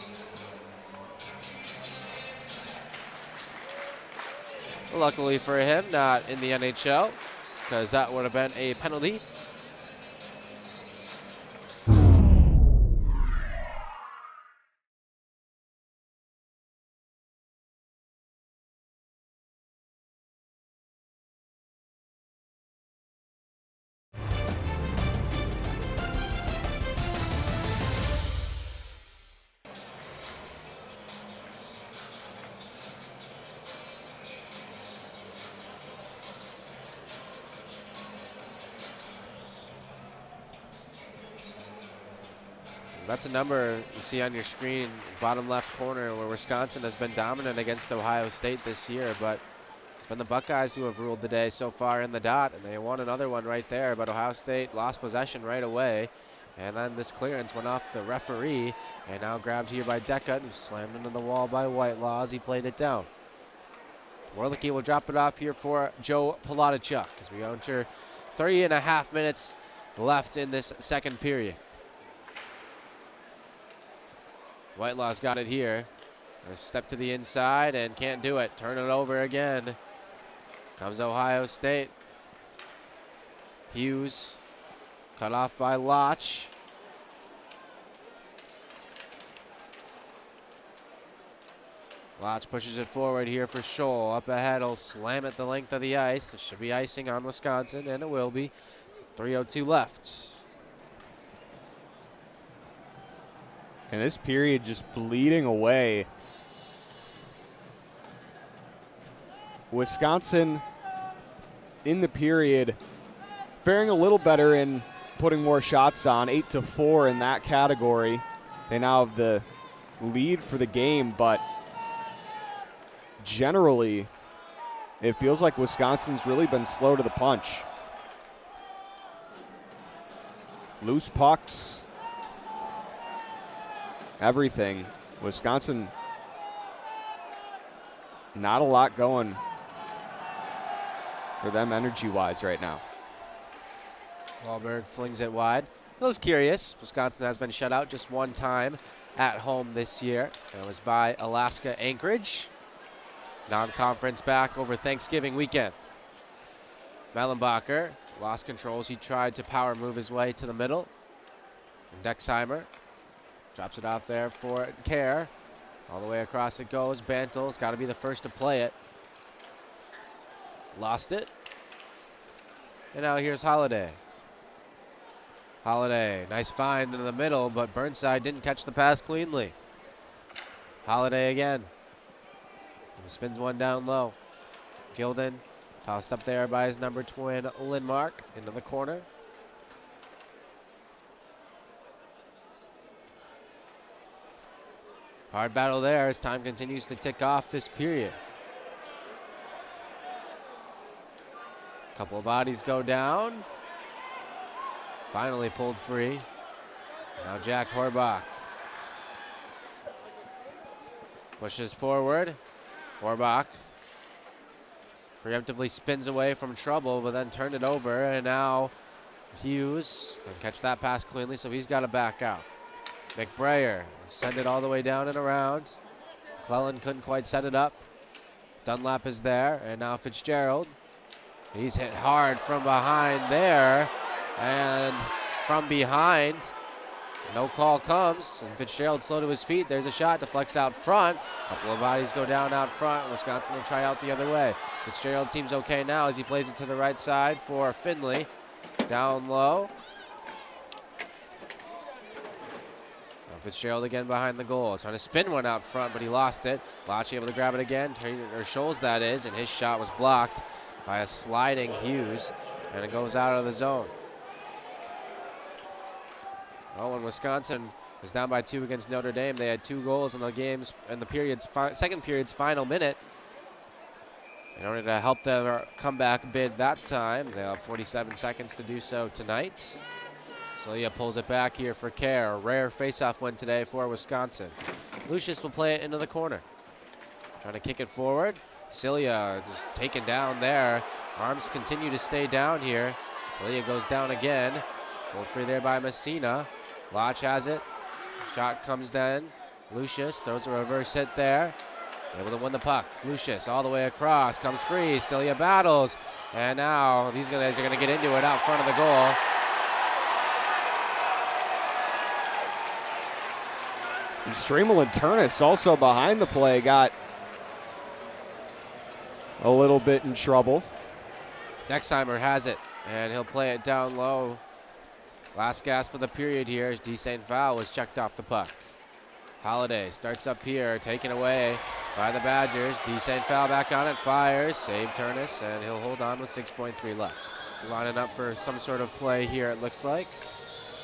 Luckily for him, not in the NHL, because that would have been a penalty. That's a number you see on your screen, bottom left corner, where Wisconsin has been dominant against Ohio State this year, but it's been the Buckeyes who have ruled the day so far in the dot, and they won another one right there, but Ohio State lost possession right away. And then this clearance went off the referee, and now grabbed here by Deckut, who slammed into the wall by Whitelaw as he played it down. Warlicki will drop it off here for Joe Palatichuk as we enter 3.5 minutes left in this second period. Whitelaw's got it here. A step to the inside and can't do it. Turn it over again. Comes Ohio State. Hughes cut off by Lotch. Lotch pushes it forward here for Scholl. Up ahead, he'll slam it the length of the ice. It should be icing on Wisconsin, and it will be. 3:02 left. And this period just bleeding away. Wisconsin in the period faring a little better in putting more shots on, 8-4 in that category. They now have the lead for the game, but generally it feels like Wisconsin's really been slow to the punch. Loose pucks, everything. Wisconsin, not a lot going for them energy-wise right now. Wahlberg flings it wide. I was curious. Wisconsin has been shut out just one time at home this year. It was by Alaska Anchorage. Non-conference back over Thanksgiving weekend. Mellenbacher lost control as he tried to power move his way to the middle. And Dexheimer drops it off there for Kerr. All the way across it goes. Bantel's got to be the first to play it. Lost it. And now here's Holiday. Holiday, nice find in the middle, but Burnside didn't catch the pass cleanly. Holiday again. He spins one down low. Gilden tossed up there by his number twin, Lindmark, into the corner. Hard battle there as time continues to tick off this period. A couple of bodies go down. Finally pulled free. Now Jack Horbach pushes forward. Horbach preemptively spins away from trouble, but then turned it over, and now Hughes can catch that pass cleanly, so he's got to back out. McBrayer send it all the way down and around. Clellan couldn't quite set it up. Dunlap is there, and now Fitzgerald. He's hit hard from behind there, and from behind, no call comes, and Fitzgerald slow to his feet. There's a shot, deflects out front. A couple of bodies go down out front. Wisconsin will try out the other way. Fitzgerald seems okay now as he plays it to the right side for Finley. Down low. Fitzgerald again behind the goal. Trying to spin one out front, but he lost it. Lotch able to grab it again, or Scholes that is, and his shot was blocked by a sliding Hughes, and it goes out of the zone. Well, when Wisconsin was down by 2 against Notre Dame, they had 2 goals in the game's in the second period's final minute. In order to help their comeback bid that time, they have 47 seconds to do so tonight. Celia pulls it back here for Kerr. A rare faceoff win today for Wisconsin. Lucius will play it into the corner. Trying to kick it forward. Celia just taken down there. Arms continue to stay down here. Celia goes down again. Pulled free there by Messina. Lodge has it. Shot comes down. Lucius throws a reverse hit there. Able to win the puck. Lucius all the way across. Comes free. Celia battles. And now these guys are going to get into it out front of the goal. And Stramel and Turnus also behind the play got a little bit in trouble. Dexheimer has it, and he'll play it down low. Last gasp of the period here as D. St. Val was checked off the puck. Holiday starts up here, taken away by the Badgers. D. St. Val back on it, fires, save Turnus, and he'll hold on with 6.3 left. Lining up for some sort of play here, it looks like.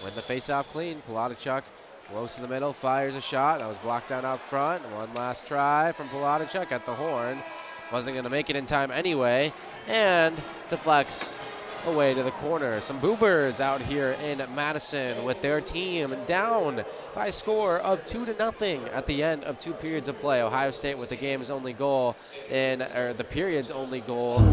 With the faceoff clean, Palatichuk Close to the middle, fires a shot. That was blocked down out front. One last try from Pilatachuk at the horn. Wasn't going to make it in time anyway. And deflects away to the corner. Some Boo Birds out here in Madison with their team down by a score of 2-0 at the end of 2 periods of play. Ohio State with the game's only goal or the period's only goal.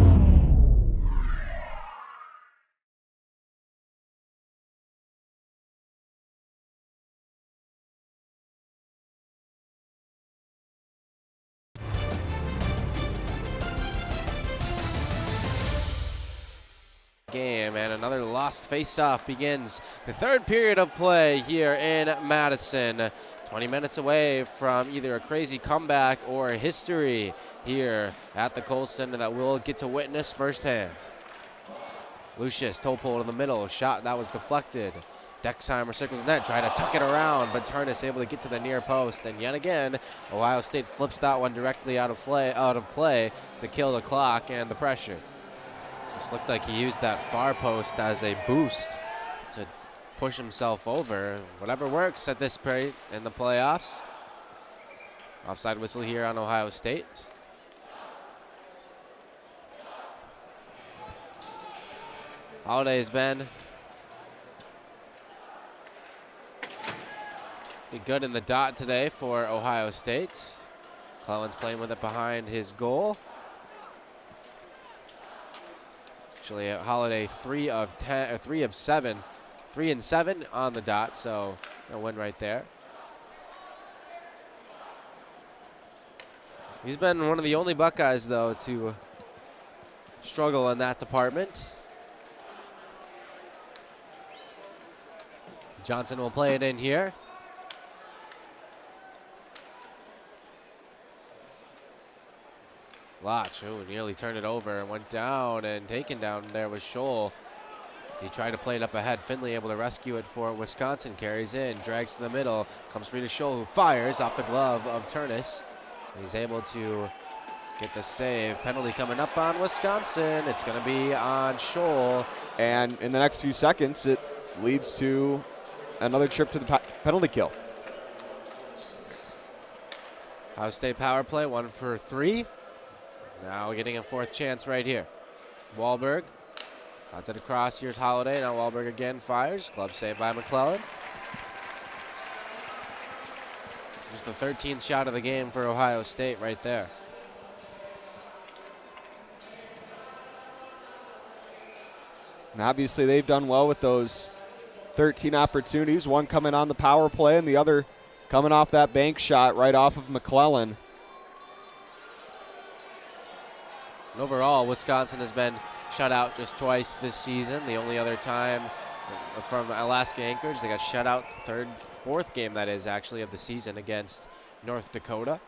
Game, and another lost face-off begins the 3rd period of play here in Madison. 20 minutes away from either a crazy comeback or history here at the Kohl Center that we'll get to witness firsthand. Lucius, toe pull in the middle, shot that was deflected. Dexheimer circles net, trying to tuck it around, but Turnus able to get to the near post. And yet again, Ohio State flips that one directly out of play to kill the clock and the pressure. Just looked like he used that far post as a boost to push himself over. Whatever works at this point in the playoffs. Offside whistle here on Ohio State. Holiday has been good in the dot today for Ohio State. Clellan's playing with it behind his goal. Actually, Holiday 3 of 7 on the dot, so a win right there. He's been one of the only Buckeyes, though, to struggle in that department. Johnson will play it in here. Lotch, nearly turned it over and went down, and taken down there was Scholl. He tried to play it up ahead. Finley able to rescue it for Wisconsin. Carries in, drags to the middle, comes free to Scholl, who fires off the glove of Turnus. He's able to get the save. Penalty coming up on Wisconsin. It's going to be on Scholl. And in the next few seconds, it leads to another trip to the penalty kill. Ohio State power play, 1 for 3. Now getting a 4th chance right here. Wahlberg, out it across, here's Holiday. Now Wahlberg again fires. Glove save by McClellan. Just the 13th shot of the game for Ohio State right there. And obviously they've done well with those 13 opportunities, one coming on the power play and the other coming off that bank shot right off of McClellan. Overall, Wisconsin has been shut out just twice this season. The only other time from Alaska Anchorage, they got shut out the 4th game, that is, actually, of the season against North Dakota.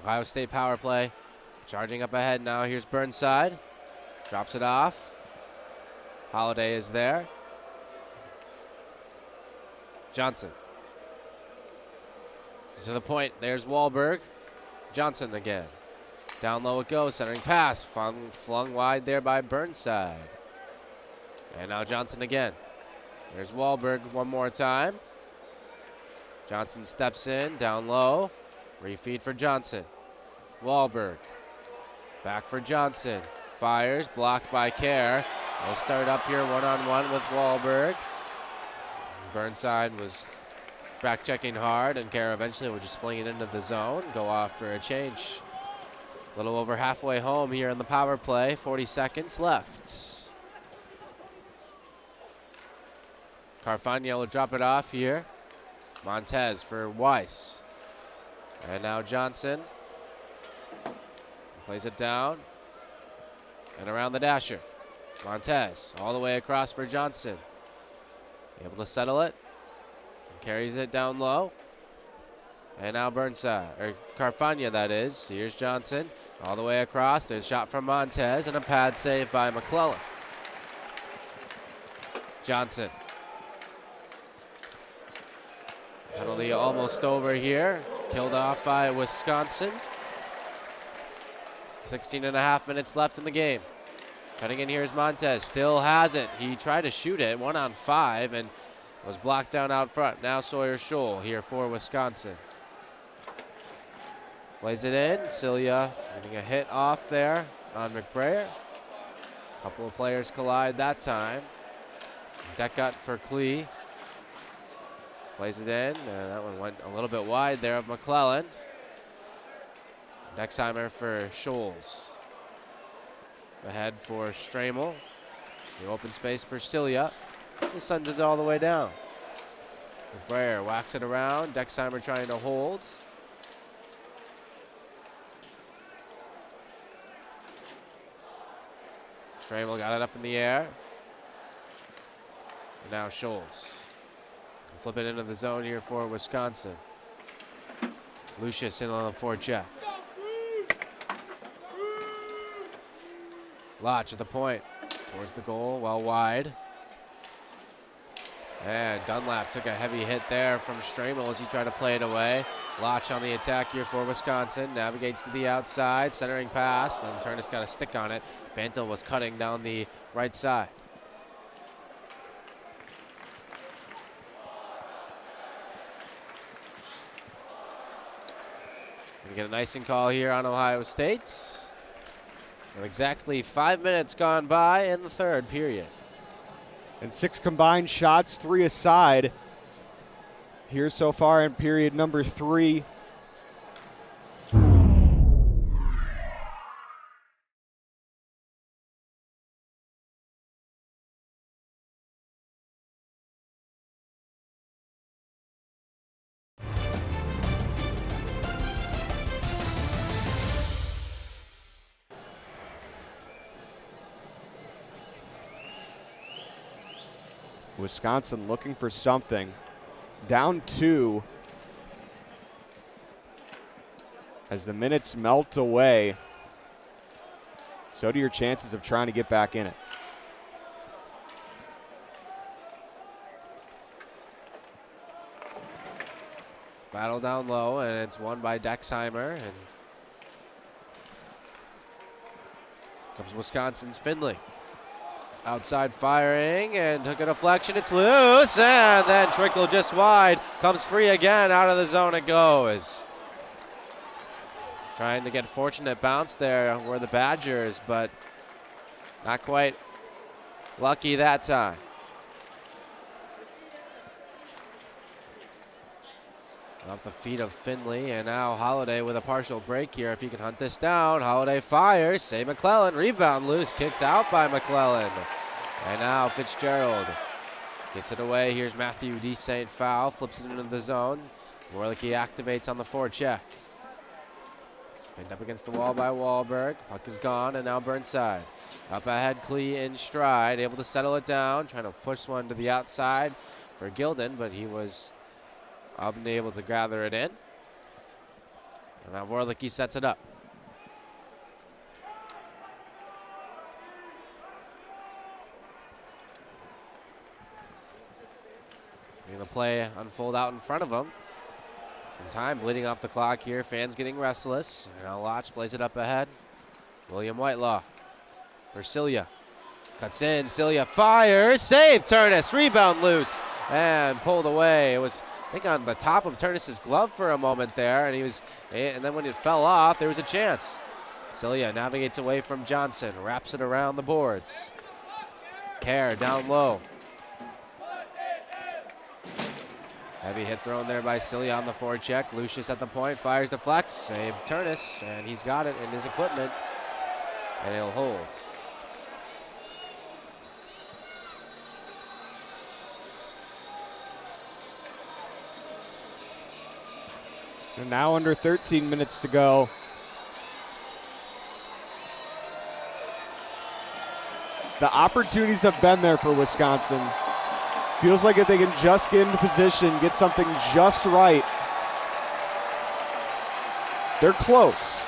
Ohio State power play, charging up ahead now. Here's Burnside, drops it off. Holiday is there. Johnson. To the point, there's Wahlberg. Johnson again. Down low it goes, centering pass. Flung wide there by Burnside. And now Johnson again. There's Wahlberg one more time. Johnson steps in, down low. Refeed for Johnson. Wahlberg. Back for Johnson. Fires, blocked by Kerr. We'll start up here one-on-one with Wahlberg. Burnside was back checking hard, and Kerr eventually would just fling it into the zone, go off for a change. A little over halfway home here in the power play, 40 seconds left. Carfagna will drop it off here. Montez for Weiss. And now Johnson plays it down and around the dasher. Montez all the way across for Johnson. Able to settle it. Carries it down low. And now Burnside, or Carfagna that is. Here's Johnson all the way across. There's a shot from Montez and a pad save by McClellan. Johnson. Penalty almost over here. Killed off by Wisconsin. 16.5 minutes left in the game. Cutting in here is Montez, still has it. He tried to shoot it, 1-on-5, and was blocked down out front. Now Sawyer Scholl here for Wisconsin. Plays it in, Cilia getting a hit off there on McBrayer. A couple of players collide that time. Deckut for Klee. Plays it in, and that one went a little bit wide there of McClellan. Dexheimer for Scholes. Ahead for Stramel. The open space for Cilia. He sends it all the way down. McBrayer whacks it around. Dexheimer trying to hold. Stramel got it up in the air. And now Scholes. Flip it into the zone here for Wisconsin. Lucius in on the forecheck. Lodge at the point. Towards the goal, well wide. And Dunlap took a heavy hit there from Stramel as he tried to play it away. Lodge on the attack here for Wisconsin. Navigates to the outside, centering pass, and Turnus got a stick on it. Bantle was cutting down the right side. We get an icing call here on Ohio State. And exactly 5 minutes gone by in the third period. And 6 combined shots, 3 aside here so far in period number 3. Wisconsin looking for something. Down 2 as the minutes melt away. So do your chances of trying to get back in it. Battle down low, and it's won by Dexheimer. And comes Wisconsin's Finley. Outside firing, and took a deflection. It's loose, and then Trickle just wide. Comes free again, out of the zone it goes. Trying to get fortunate bounce there were the Badgers, but not quite lucky that time. Off the feet of Finley, and now Holiday with a partial break here. If he can hunt this down, Holiday fires, save McClellan, rebound loose, kicked out by McClellan. And now Fitzgerald gets it away. Here's Matthew D. St. Foul, flips it into the zone. Warlicky activates on the forecheck. Spinned up against the wall by Wahlberg. Puck is gone, and now Burnside. Up ahead, Klee in stride, able to settle it down, trying to push one to the outside for Gilden, but he was unable to gather it in. And now Warlicky sets it up. The play unfold out in front of him. Some time bleeding off the clock here. Fans getting restless. Now Lodge plays it up ahead. William Whitelaw for Cilia. Cuts in. Cilia fires. Save. Turnus. Rebound loose and pulled away. It was, I think, on the top of Turnus's glove for a moment there, and then when it fell off, there was a chance. Cilia navigates away from Johnson. Wraps it around the boards. Kerr down low. Heavy hit thrown there by Cilia on the forecheck. Lucius at the point, fires, deflects, save Turnus, and he's got it in his equipment, and he'll hold. And now under 13 minutes to go. The opportunities have been there for Wisconsin. Feels like if they can just get into position, get something just right, they're close.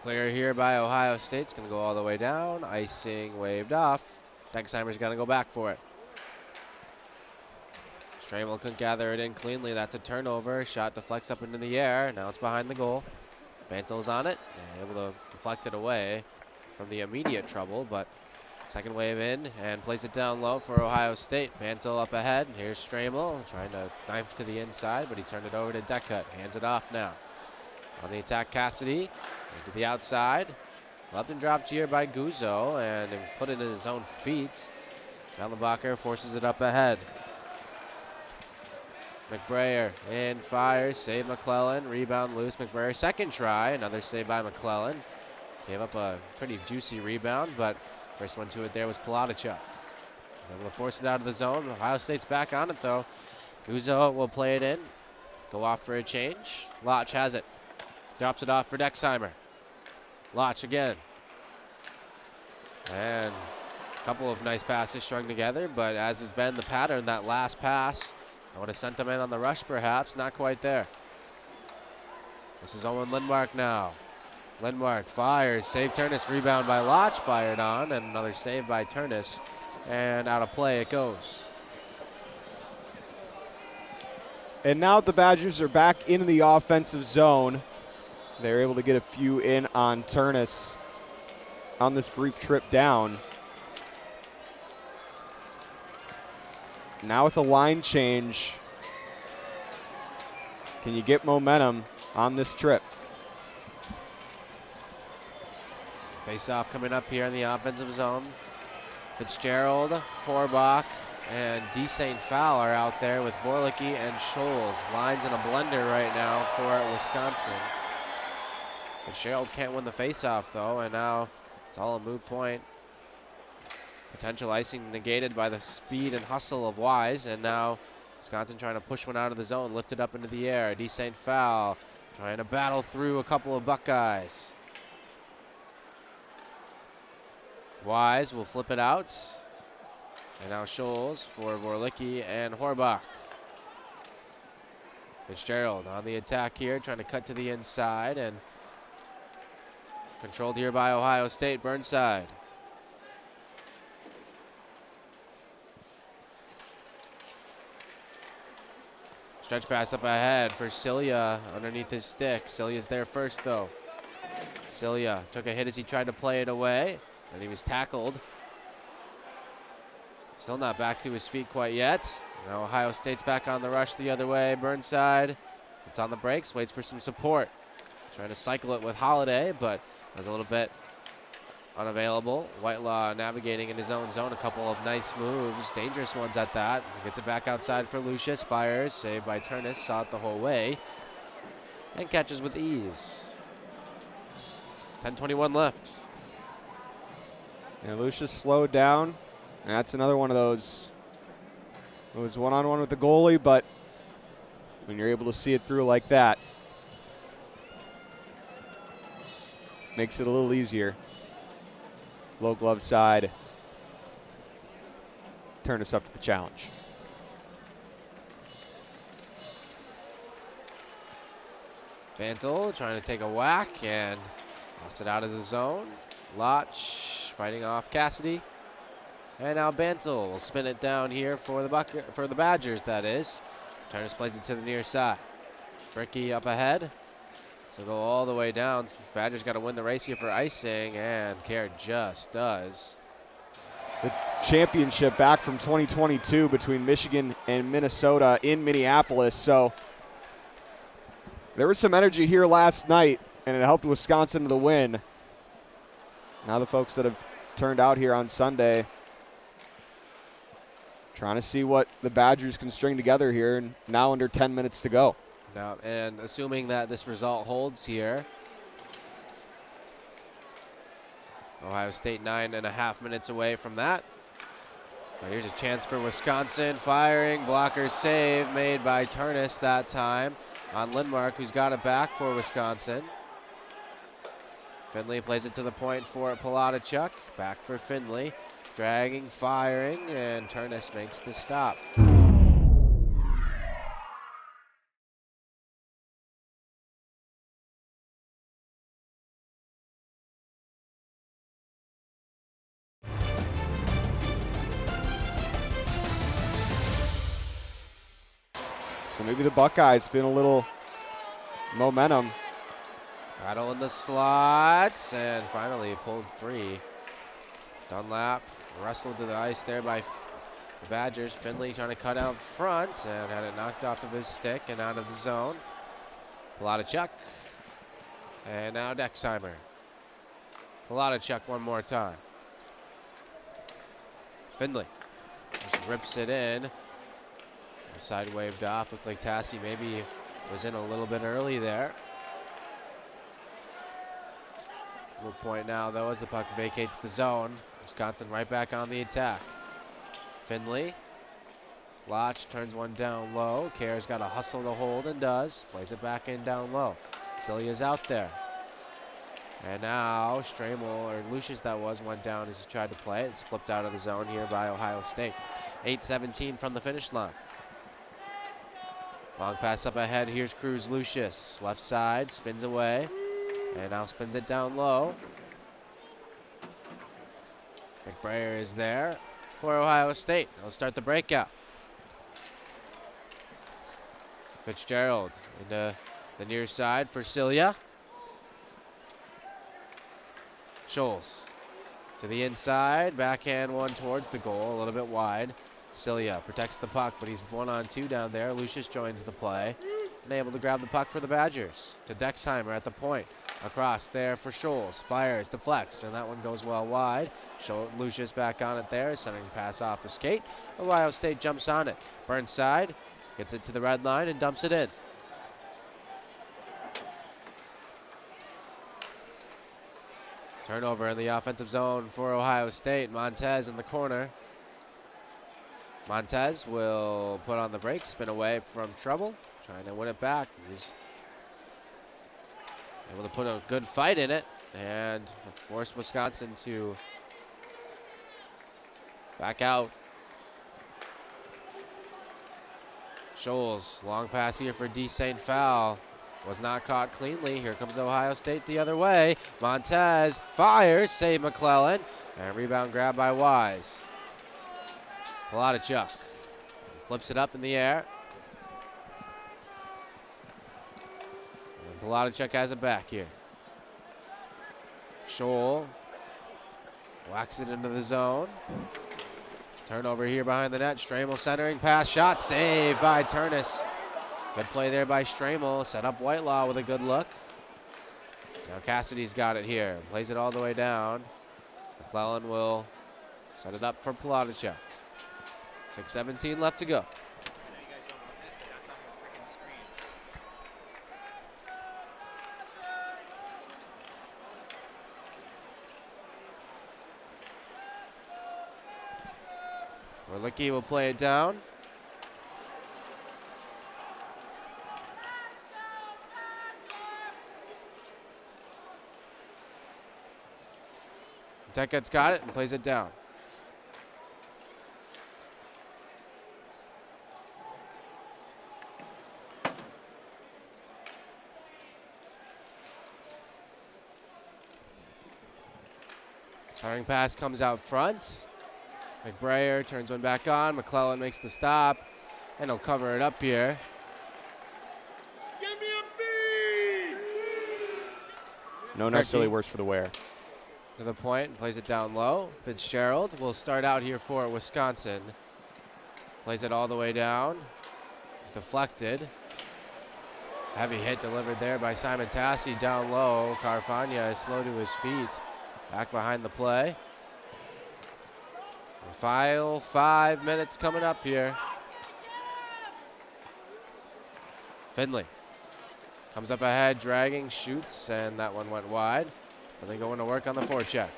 Clear here by Ohio State's going to go all the way down. Icing waved off. Dexheimer's going to go back for it. Stramel couldn't gather it in cleanly. That's a turnover. Shot deflects up into the air. Now it's behind the goal. Bantel's on it, and able to deflect it away from the immediate trouble, but second wave in and plays it down low for Ohio State. Bantel up ahead. Here's Stramel trying to knife to the inside, but he turned it over to Deckut. Hands it off now. On the attack, Cassidy into the outside. Left and dropped here by Guzzo and put it in his own feet. Mellenbacher forces it up ahead. McBrayer in, fires, save McClellan, rebound loose. McBrayer second try, another save by McClellan. Gave up a pretty juicy rebound, but first one to it there was Palatichuk. Able to force it out of the zone. Ohio State's back on it though. Guzzo will play it in, go off for a change. Loch has it, drops it off for Dexheimer. Loch again. And a couple of nice passes strung together, but as has been the pattern, that last pass, I would have sent him in on the rush perhaps, not quite there. This is Owen Lindmark now. Lindmark fires, save Turnus, rebound by Loch, fired on, and another save by Turnus, and out of play it goes. And now the Badgers are back into the offensive zone. They're able to get a few in on Turnus on this brief trip down. Now with a line change, can you get momentum on this trip? Face-off coming up here in the offensive zone. Fitzgerald, Horbach, and D. St. Phal are out there with Vorlicki and Scholes. Lines in a blender right now for Wisconsin. Fitzgerald can't win the face-off though, and now it's all a moot point. Potential icing negated by the speed and hustle of Wise, and now Wisconsin trying to push one out of the zone, lift it up into the air. D. St. Phal trying to battle through a couple of Buckeyes. Wise will flip it out, and now Scholes for Vorlicki and Horbach. Fitzgerald on the attack here, trying to cut to the inside, and controlled here by Ohio State. Burnside. Stretch pass up ahead for Cilia underneath his stick. Cilia's there first though. Cilia took a hit as he tried to play it away, and he was tackled. Still not back to his feet quite yet. Now Ohio State's back on the rush the other way. Burnside, it's on the brakes, waits for some support. Trying to cycle it with Holiday, but was a little bit unavailable. Whitelaw navigating in his own zone. A couple of nice moves, dangerous ones at that. He gets it back outside for Lucius. Fires, saved by Turnus, saw it the whole way, and catches with ease. 10:21 left. And Lucius slowed down. And that's another one of those. It was one-on-one with the goalie, but when you're able to see it through like that, makes it a little easier. Low glove side. Turn us up to the challenge. Bantel trying to take a whack and lost it out of the zone. Loch fighting off Cassidy. And now Bantel will spin it down here for the Badgers, that is. Turnus plays it to the near side. Bricky up ahead. So go all the way down. Badgers got to win the race here for icing, and Care just does. The championship back from 2022 between Michigan and Minnesota in Minneapolis. So there was some energy here last night, and it helped Wisconsin to the win. Now the folks that have turned out here on Sunday trying to see what the Badgers can string together here, and now under 10 minutes to go. Now, and assuming that this result holds here, Ohio State 9.5 minutes away from that. But here's a chance for Wisconsin, firing, blocker save made by Turnus that time on Lindmark, who's got it back for Wisconsin. Finley plays it to the point for Palatichuk, back for Finley, dragging, firing, and Turnus makes the stop. So maybe the Buckeyes feeling a little momentum. Battle in the slots, and finally pulled free. Dunlap wrestled to the ice there by the Badgers. Finley trying to cut out front and had it knocked off of his stick and out of the zone. Palachuk. And now Dexheimer. Palachuk one more time. Finley just rips it in. Side waved off. Looked like Tassi maybe was in a little bit early there. Little point now, though, as the puck vacates the zone. Wisconsin right back on the attack. Finley. Lotch turns one down low. Kerr's got to hustle to hold and does. Plays it back in down low. Celia's out there. And now Stramel, or Lucius that was, went down as he tried to play it. It's flipped out of the zone here by Ohio State. 8:17 from the finish line. Long pass up ahead. Here's Cruz Lucius. Left side, spins away. And now spins it down low. McBrayer is there for Ohio State. They'll start the breakout. Fitzgerald into the near side for Cilia. Scholes to the inside. Backhand one towards the goal, a little bit wide. Cilia protects the puck, but he's 1-on-2 down there. Lucius joins the play and able to grab the puck for the Badgers. To Dexheimer at the point. Across there for Scholes. Fires, deflects, and that one goes well wide. Lucius back on it there, sending pass off the skate. Ohio State jumps on it. Burnside gets it to the red line and dumps it in. Turnover in the offensive zone for Ohio State. Montez in the corner. Montez will put on the brakes, spin away from trouble, trying to win it back. He's able to put a good fight in it and force Wisconsin to back out. Scholes, long pass here for D. St. Foul. Was not caught cleanly. Here comes Ohio State the other way. Montez fires, save McClellan, and rebound grab by Wise. Palachuk flips it up in the air. And Palachuk has it back here. Scholl whacks it into the zone. Turnover here behind the net. Stramel centering, pass, shot, save by Turnus. Good play there by Stramel. Set up Whitelaw with a good look. Now Cassidy's got it here. Plays it all the way down. McClellan will set it up for Palachuk. 6:17 left to go. Orlicki will play it down. Teket's got it and plays it down. Turning pass comes out front. McBrayer turns one back on. McClellan makes the stop, and he'll cover it up here. Give me a B! No necessarily worse for the wear. To the point, plays it down low. Fitzgerald will start out here for Wisconsin. Plays it all the way down. It's deflected. Heavy hit delivered there by Simon Tassi down low. Carfagna is slow to his feet. Back behind the play. Final 5 minutes coming up here. Finley comes up ahead, dragging, shoots, and that one went wide. Finley going to work on the forecheck.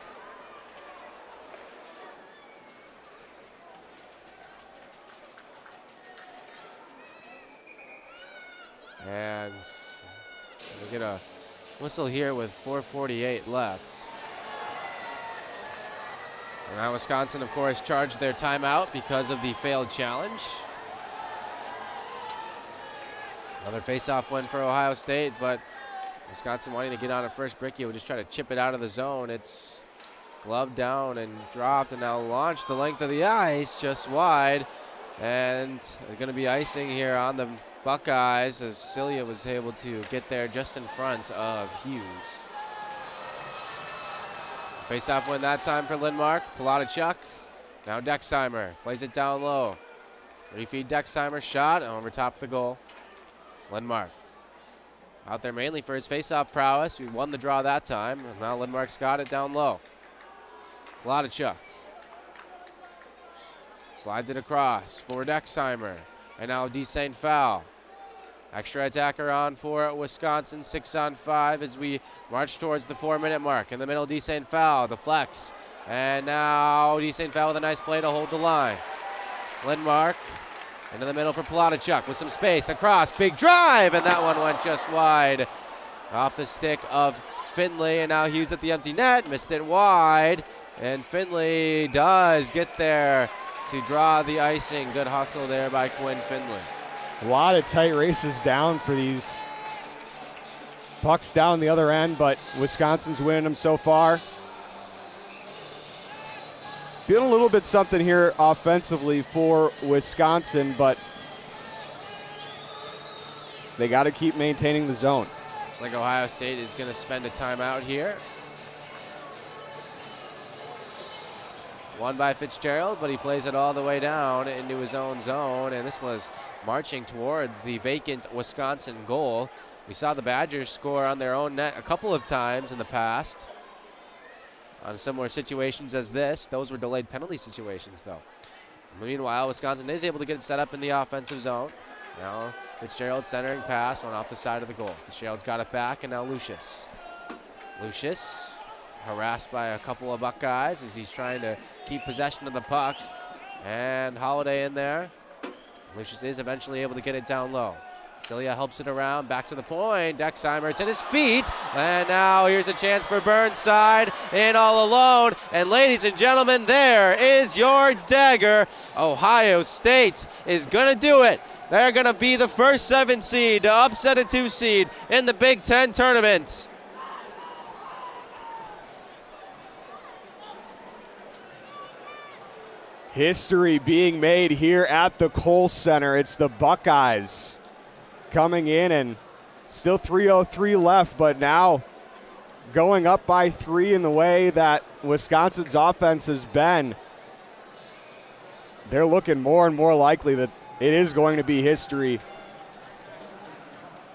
And we get a whistle here with 4:48 left. And now Wisconsin, of course, charged their timeout because of the failed challenge. Another face-off win for Ohio State, but Wisconsin wanting to get on it first. Bricky would just try to chip it out of the zone. It's gloved down and dropped, and now launched the length of the ice, just wide. And they're going to be icing here on the Buckeyes as Celia was able to get there just in front of Hughes. Face-off win that time for Lindmark. Palatichuk. Now Dexheimer plays it down low. Refeed Dexheimer shot over top of the goal. Lindmark out there mainly for his face-off prowess. We won the draw that time, and now Lindmark's got it down low. Palatichuk slides it across for Dexheimer, and now D. St. Foul. Extra attacker on for Wisconsin, 6-on-5 as we march towards the 4-minute mark. In the middle, D. St. Foul deflects, and now D. St. Foul with a nice play to hold the line. Lindmark into the middle for Palatichuk with some space across, big drive, and that one went just wide off the stick of Finley, and now Hughes at the empty net, missed it wide, and Finley does get there to draw the icing. Good hustle there by Quinn Finley. A lot of tight races down for these pucks down the other end, but Wisconsin's winning them so far. Feeling a little bit something here offensively for Wisconsin, but they got to keep maintaining the zone. Looks like Ohio State is going to spend a timeout here. Won by Fitzgerald, but he plays it all the way down into his own zone, and this was marching towards the vacant Wisconsin goal. We saw the Badgers score on their own net a couple of times in the past on similar situations as this. Those were delayed penalty situations, though. Meanwhile, Wisconsin is able to get it set up in the offensive zone. Now Fitzgerald centering pass on off the side of the goal. Fitzgerald's got it back, and now Lucius. Lucius harassed by a couple of Buckeyes as he's trying to keep possession of the puck. And Holiday in there. Lucius is eventually able to get it down low. Celia helps it around, back to the point. Dexheimer, it's at his feet. And now here's a chance for Burnside in all alone. And ladies and gentlemen, there is your dagger. Ohio State is gonna do it. They're gonna be the first 7 seed to upset a 2 seed in the Big Ten tournament. History being made here at the Kohl Center. It's the Buckeyes coming in, and still 3:03 left, but now going up by 3 in the way that Wisconsin's offense has been. They're looking more and more likely that it is going to be history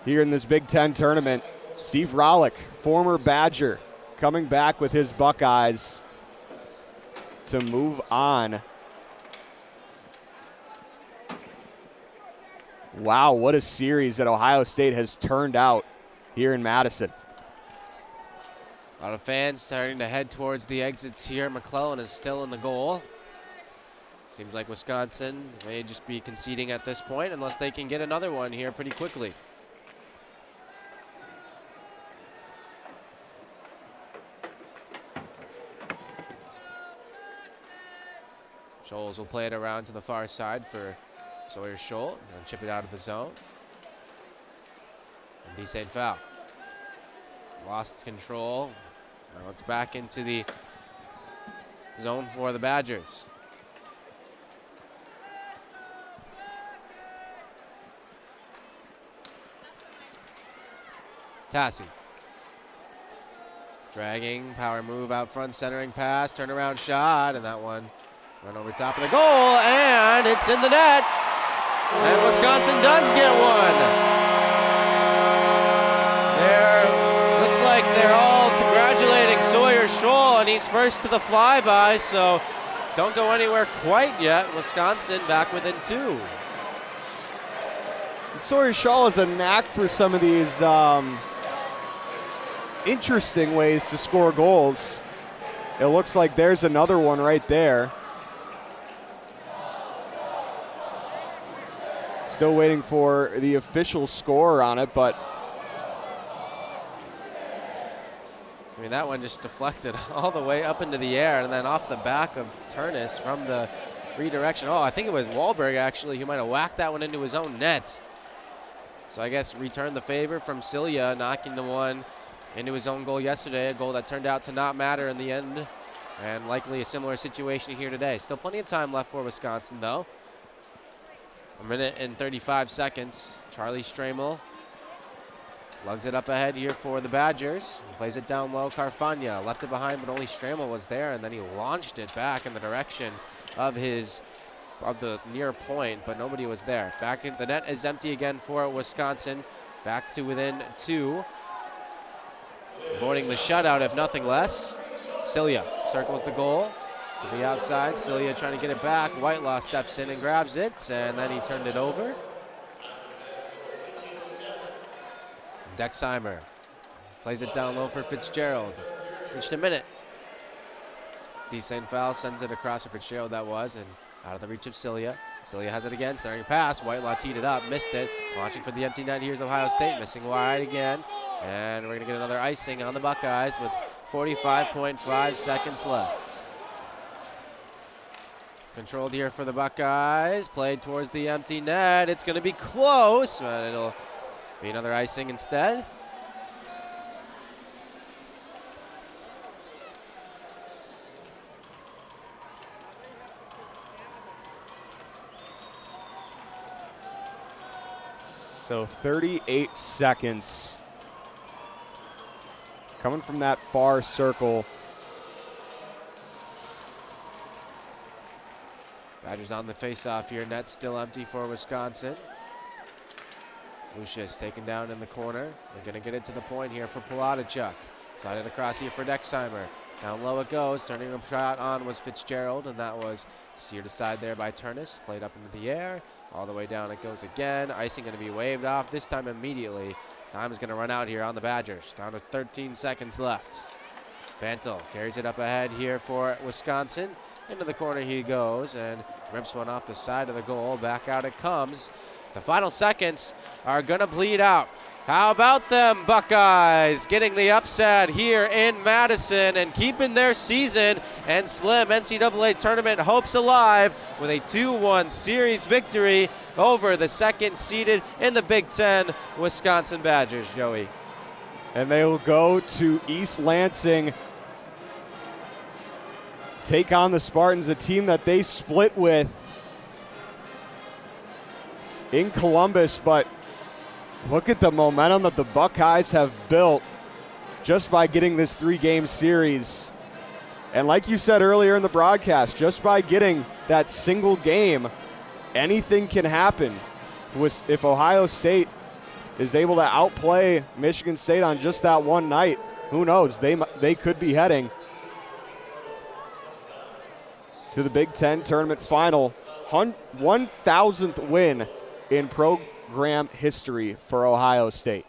here in this Big Ten tournament. Steve Rollick, former Badger, coming back with his Buckeyes to move on. Wow, what a series that Ohio State has turned out here in Madison. A lot of fans starting to head towards the exits here. McClellan is still in the goal. Seems like Wisconsin may just be conceding at this point unless they can get another one here pretty quickly. Scholes will play it around to the far side for Sawyer Scholl, and chip it out of the zone. And D. St. Foul lost control. Now it's back into the zone for the Badgers. Tassi dragging, power move out front, centering pass, turnaround shot, and that one run over top of the goal, and it's in the net. And Wisconsin does get one. Looks like they're all congratulating Sawyer Scholl, and he's first to the flyby, so don't go anywhere quite yet. Wisconsin back within 2. Sawyer Scholl has a knack for some of these interesting ways to score goals. It looks like there's another one right there. Still waiting for the official score on it, but I mean, that one just deflected all the way up into the air and then off the back of Turnus from the redirection. Oh, I think it was Wahlberg actually who might have whacked that one into his own net. So I guess returned the favor from Celia, knocking the one into his own goal yesterday, a goal that turned out to not matter in the end, and likely a similar situation here today. Still plenty of time left for Wisconsin, though. A minute and 35 seconds. Charlie Stramel lugs it up ahead here for the Badgers. Plays it down low. Carfagna left it behind, but only Stramel was there, and then he launched it back in the direction of the near point, but nobody was there. Back in the net is empty again for Wisconsin. Back to within 2. Avoiding the shutout, if nothing less. Cilia circles the goal to the outside. Cilia trying to get it back. Whitelaw steps in and grabs it, and then he turned it over. Dexheimer plays it down low for Fitzgerald. Reached a minute. Decent foul, sends it across to Fitzgerald, that was, and out of the reach of Cilia. Cilia has it again, starting to pass. Whitelaw teed it up, missed it. Watching for the empty net, here's Ohio State, missing wide again. And we're gonna get another icing on the Buckeyes with 45.5 seconds left. Controlled here for the Buckeyes, played towards the empty net. It's gonna be close, but it'll be another icing instead. So 38 seconds. Coming from that far circle. Badgers on the face-off here. Net still empty for Wisconsin. Lucius taken down in the corner. They're going to get it to the point here for Palatichuk. Slide it across here for Dexheimer. Down low it goes. Turning a shot on was Fitzgerald, and that was steered aside there by Turnus. Played up into the air. All the way down it goes again. Icing going to be waved off, this time immediately. Time is going to run out here on the Badgers. Down to 13 seconds left. Bantle carries it up ahead here for Wisconsin. Into the corner he goes and rips one off the side of the goal. Back out it comes. The final seconds are going to bleed out. How about them Buckeyes getting the upset here in Madison and keeping their season and slim NCAA tournament hopes alive with a 2-1 series victory over the second seeded in the Big Ten Wisconsin Badgers, Joey. And they will go to East Lansing, take on the Spartans, a team that they split with in Columbus, but look at the momentum that the Buckeyes have built just by getting this 3-game series. And like you said earlier in the broadcast, just by getting that single game, anything can happen. If Ohio State is able to outplay Michigan State on just that one night, who knows? They could be heading to the Big Ten tournament final. 1,000th win in program history for Ohio State.